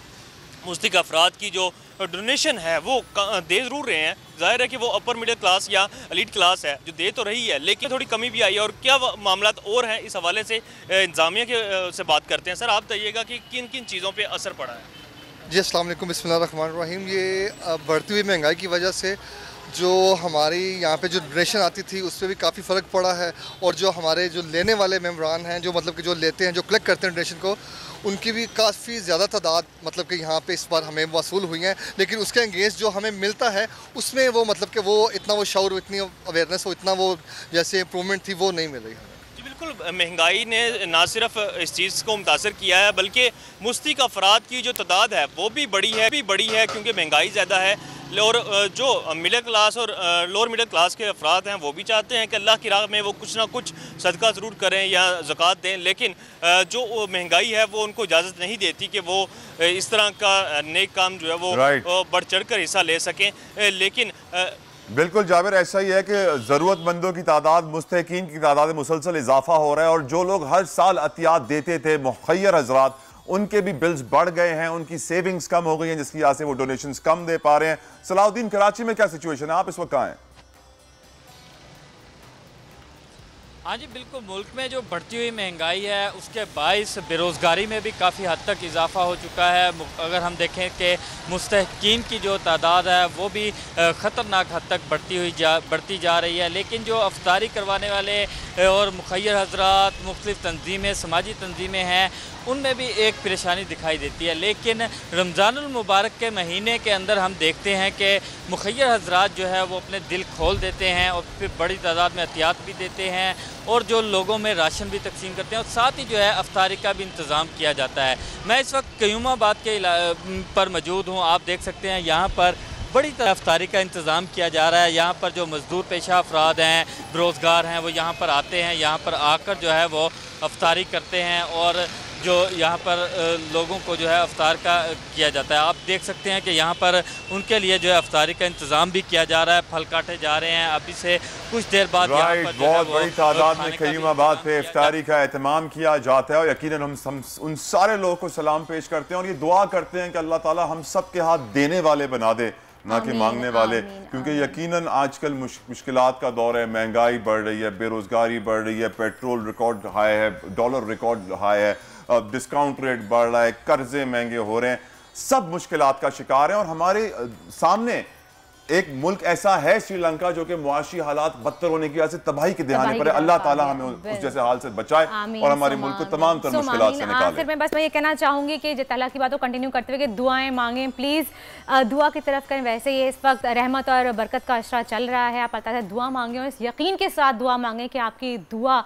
मुस्तहिक अफराद की जो डोनेशन है वो दे ज़रूर रहे हैं। जाहिर है कि वो अपर मिडिल क्लास या एलीट क्लास है जो दे तो रही है, लेकिन थोड़ी कमी भी आई है। और क्या मामला और हैं इस हवाले से इंतज़ामिया के से बात करते हैं। सर आप बताइएगा कि किन किन चीज़ों पर असर पड़ा है? जी अस्सलाम वालेकुम, बिस्मिल्लाहिर्रहमानिर्रहीम। ये बढ़ती हुई महंगाई की वजह से जो हमारी यहाँ पे जो डोनेशन आती थी उस पर भी काफ़ी फ़र्क पड़ा है, और जो हमारे जो लेने वाले मेम्बरान हैं, जो मतलब कि जो लेते हैं, जो कलेक्ट करते हैं डोनेशन को, उनकी भी काफ़ी ज़्यादा तादाद मतलब कि यहाँ पे इस बार हमें वसूल हुई हैं। लेकिन उसके अगेंस्ट जो हमें मिलता है उसमें वो मतलब कि वो इतना वो शऊर, इतनी अवेयरनेस, वो इतना वो जैसे इम्प्रूवमेंट थी वो नहीं मिल रही है। बिल्कुल, महंगाई ने ना सिर्फ इस चीज़ को मुतासर किया है बल्कि मुस्तहिक अफराद की जो तादाद है वो भी बड़ी है क्योंकि महंगाई ज़्यादा है। और जो मिडिल क्लास और लोअर मिडिल क्लास के अफराद हैं वो भी चाहते हैं कि अल्लाह की राह में वो कुछ ना कुछ सदका ज़रूर करें या ज़कात दें, लेकिन जो महंगाई है वो उनको इजाज़त नहीं देती कि वो इस तरह का नेक काम जो है वो बढ़ चढ़ कर हिस्सा ले सकें। लेकिन बिल्कुल जाबिर, ऐसा ही है कि ज़रूरतमंदों की तादाद, मुस्तहिकीन की तादाद में मुसलसल इजाफा हो रहा है, और जो लोग हर साल अतियात देते थे मुखय्यर हजरात, उनके भी बिल्स बढ़ गए हैं, उनकी सेविंग्स कम हो गई हैं, जिसकी वजह से वो डोनेशंस कम दे पा रहे हैं। सलाउद्दीन, कराची में क्या सिचुएशन है? आप इस वक्त कहाँ हैं? हाँ जी बिल्कुल, मुल्क में जो बढ़ती हुई महंगाई है उसके बाइस बेरोज़गारी में भी काफ़ी हद तक इजाफा हो चुका है। अगर हम देखें कि मुस्तहिकीन की जो तादाद है वो भी ख़तरनाक हद तक बढ़ती जा रही है। लेकिन जो अफ्तारी करवाने वाले और मुखय्यर हजरात, मुख्तलिफ़ तंजीमें, समाजी तंजीमें हैं, उनमें भी एक परेशानी दिखाई देती है। लेकिन रमज़ानुल मुबारक के महीने के अंदर हम देखते हैं कि मुखय्यर हजरात जो है वो अपने दिल खोल देते हैं और फिर बड़ी तादाद में एहतियात भी देते हैं, और जो लोगों में राशन भी तकसीम करते हैं, और साथ ही जो है अफ्तारी का भी इंतज़ाम किया जाता है। मैं इस वक्त क़यूमाबाद के पर मौजूद हूँ। आप देख सकते हैं यहाँ पर बड़ी तरह अफ्तारी का इंतज़ाम किया जा रहा है। यहाँ पर जो मज़दूर पेशा अफराद हैं, बेरोज़गार हैं, वो यहाँ पर आते हैं, यहाँ पर आकर जो है वो अफ्तारी करते हैं, और जो यहाँ पर लोगों को जो है अफ्तार का किया जाता है। आप देख सकते हैं कि यहाँ पर उनके लिए जो है अफ्तारी का इंतज़ाम भी किया जा रहा है, फल काटे जा रहे हैं। अभी से कुछ देर बाद बहुत बड़ी तादाद में क़यूमाबाद पे इफ्तारी का एहतमाम किया जाता है, और यकीनन हम उन सारे लोगों को सलाम पेश करते हैं और ये दुआ करते हैं कि अल्लाह ताला हम सब के हाथ देने वाले बना दे, ना कि मांगने वाले, क्योंकि यकीनन आजकल मुश्किलात का दौर है, महंगाई बढ़ रही है, बेरोज़गारी बढ़ रही है, पेट्रोल रिकॉर्ड हाई है, डॉलर रिकॉर्ड हाई है, डिस्काउंट रेट बढ़ रहा है, कर्जे महंगे हो रहे हैं, सब मुश्किलात का शिकार हैं। और हमारे सामने एक मुल्क ऐसा है श्रीलंका जो कि मुआशी हालात बदतर होने की वजह से तबाही के दहाने पर है। अल्लाह ताला हमें उस जैसे हाल से बचाए और हमारे मुल्क को तमाम तरह मुश्किलात से निकाले। फिर मैं बस मैं ये कहना चाहूँगी कि अल्लाह की बातों कंटिन्यू करते हुए कि दुआएं मांगें, प्लीज़ दुआ की तरफ करें। वैसे ये इस वक्त रहमत और बरकत का अशरा चल रहा है, आप पता है दुआ मांगें और इस यकीन के साथ दुआ मांगें कि आपकी दुआ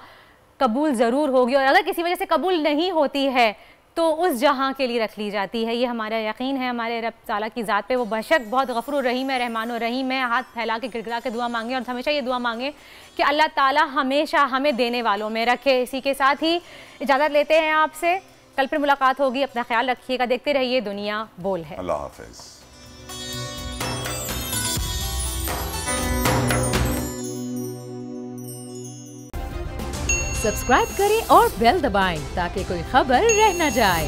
कबूल ज़रूर होगी, और अगर किसी वजह से कबूल नहीं होती है तो उस जहाँ के लिए रख ली जाती है। ये हमारा यकीन है हमारे रब ताला की ज़ात पे। वो बेशक बहुत गफूर रहीम है, रहमान रहीम है। हाथ फैला के गिड़गिड़ा के दुआ मांगे और हमेशा ये दुआ मांगे कि अल्लाह ताला हमेशा हमें देने वालों में रखे। इसी के साथ ही इजाज़त लेते हैं आपसे, कल फिर मुलाकात होगी। अपना ख्याल रखिएगा, देखते रहिए दुनिया बोल है। अल्लाह हाफ़िज़। सब्सक्राइब करें और बेल दबाएं ताकि कोई खबर रह न जाए।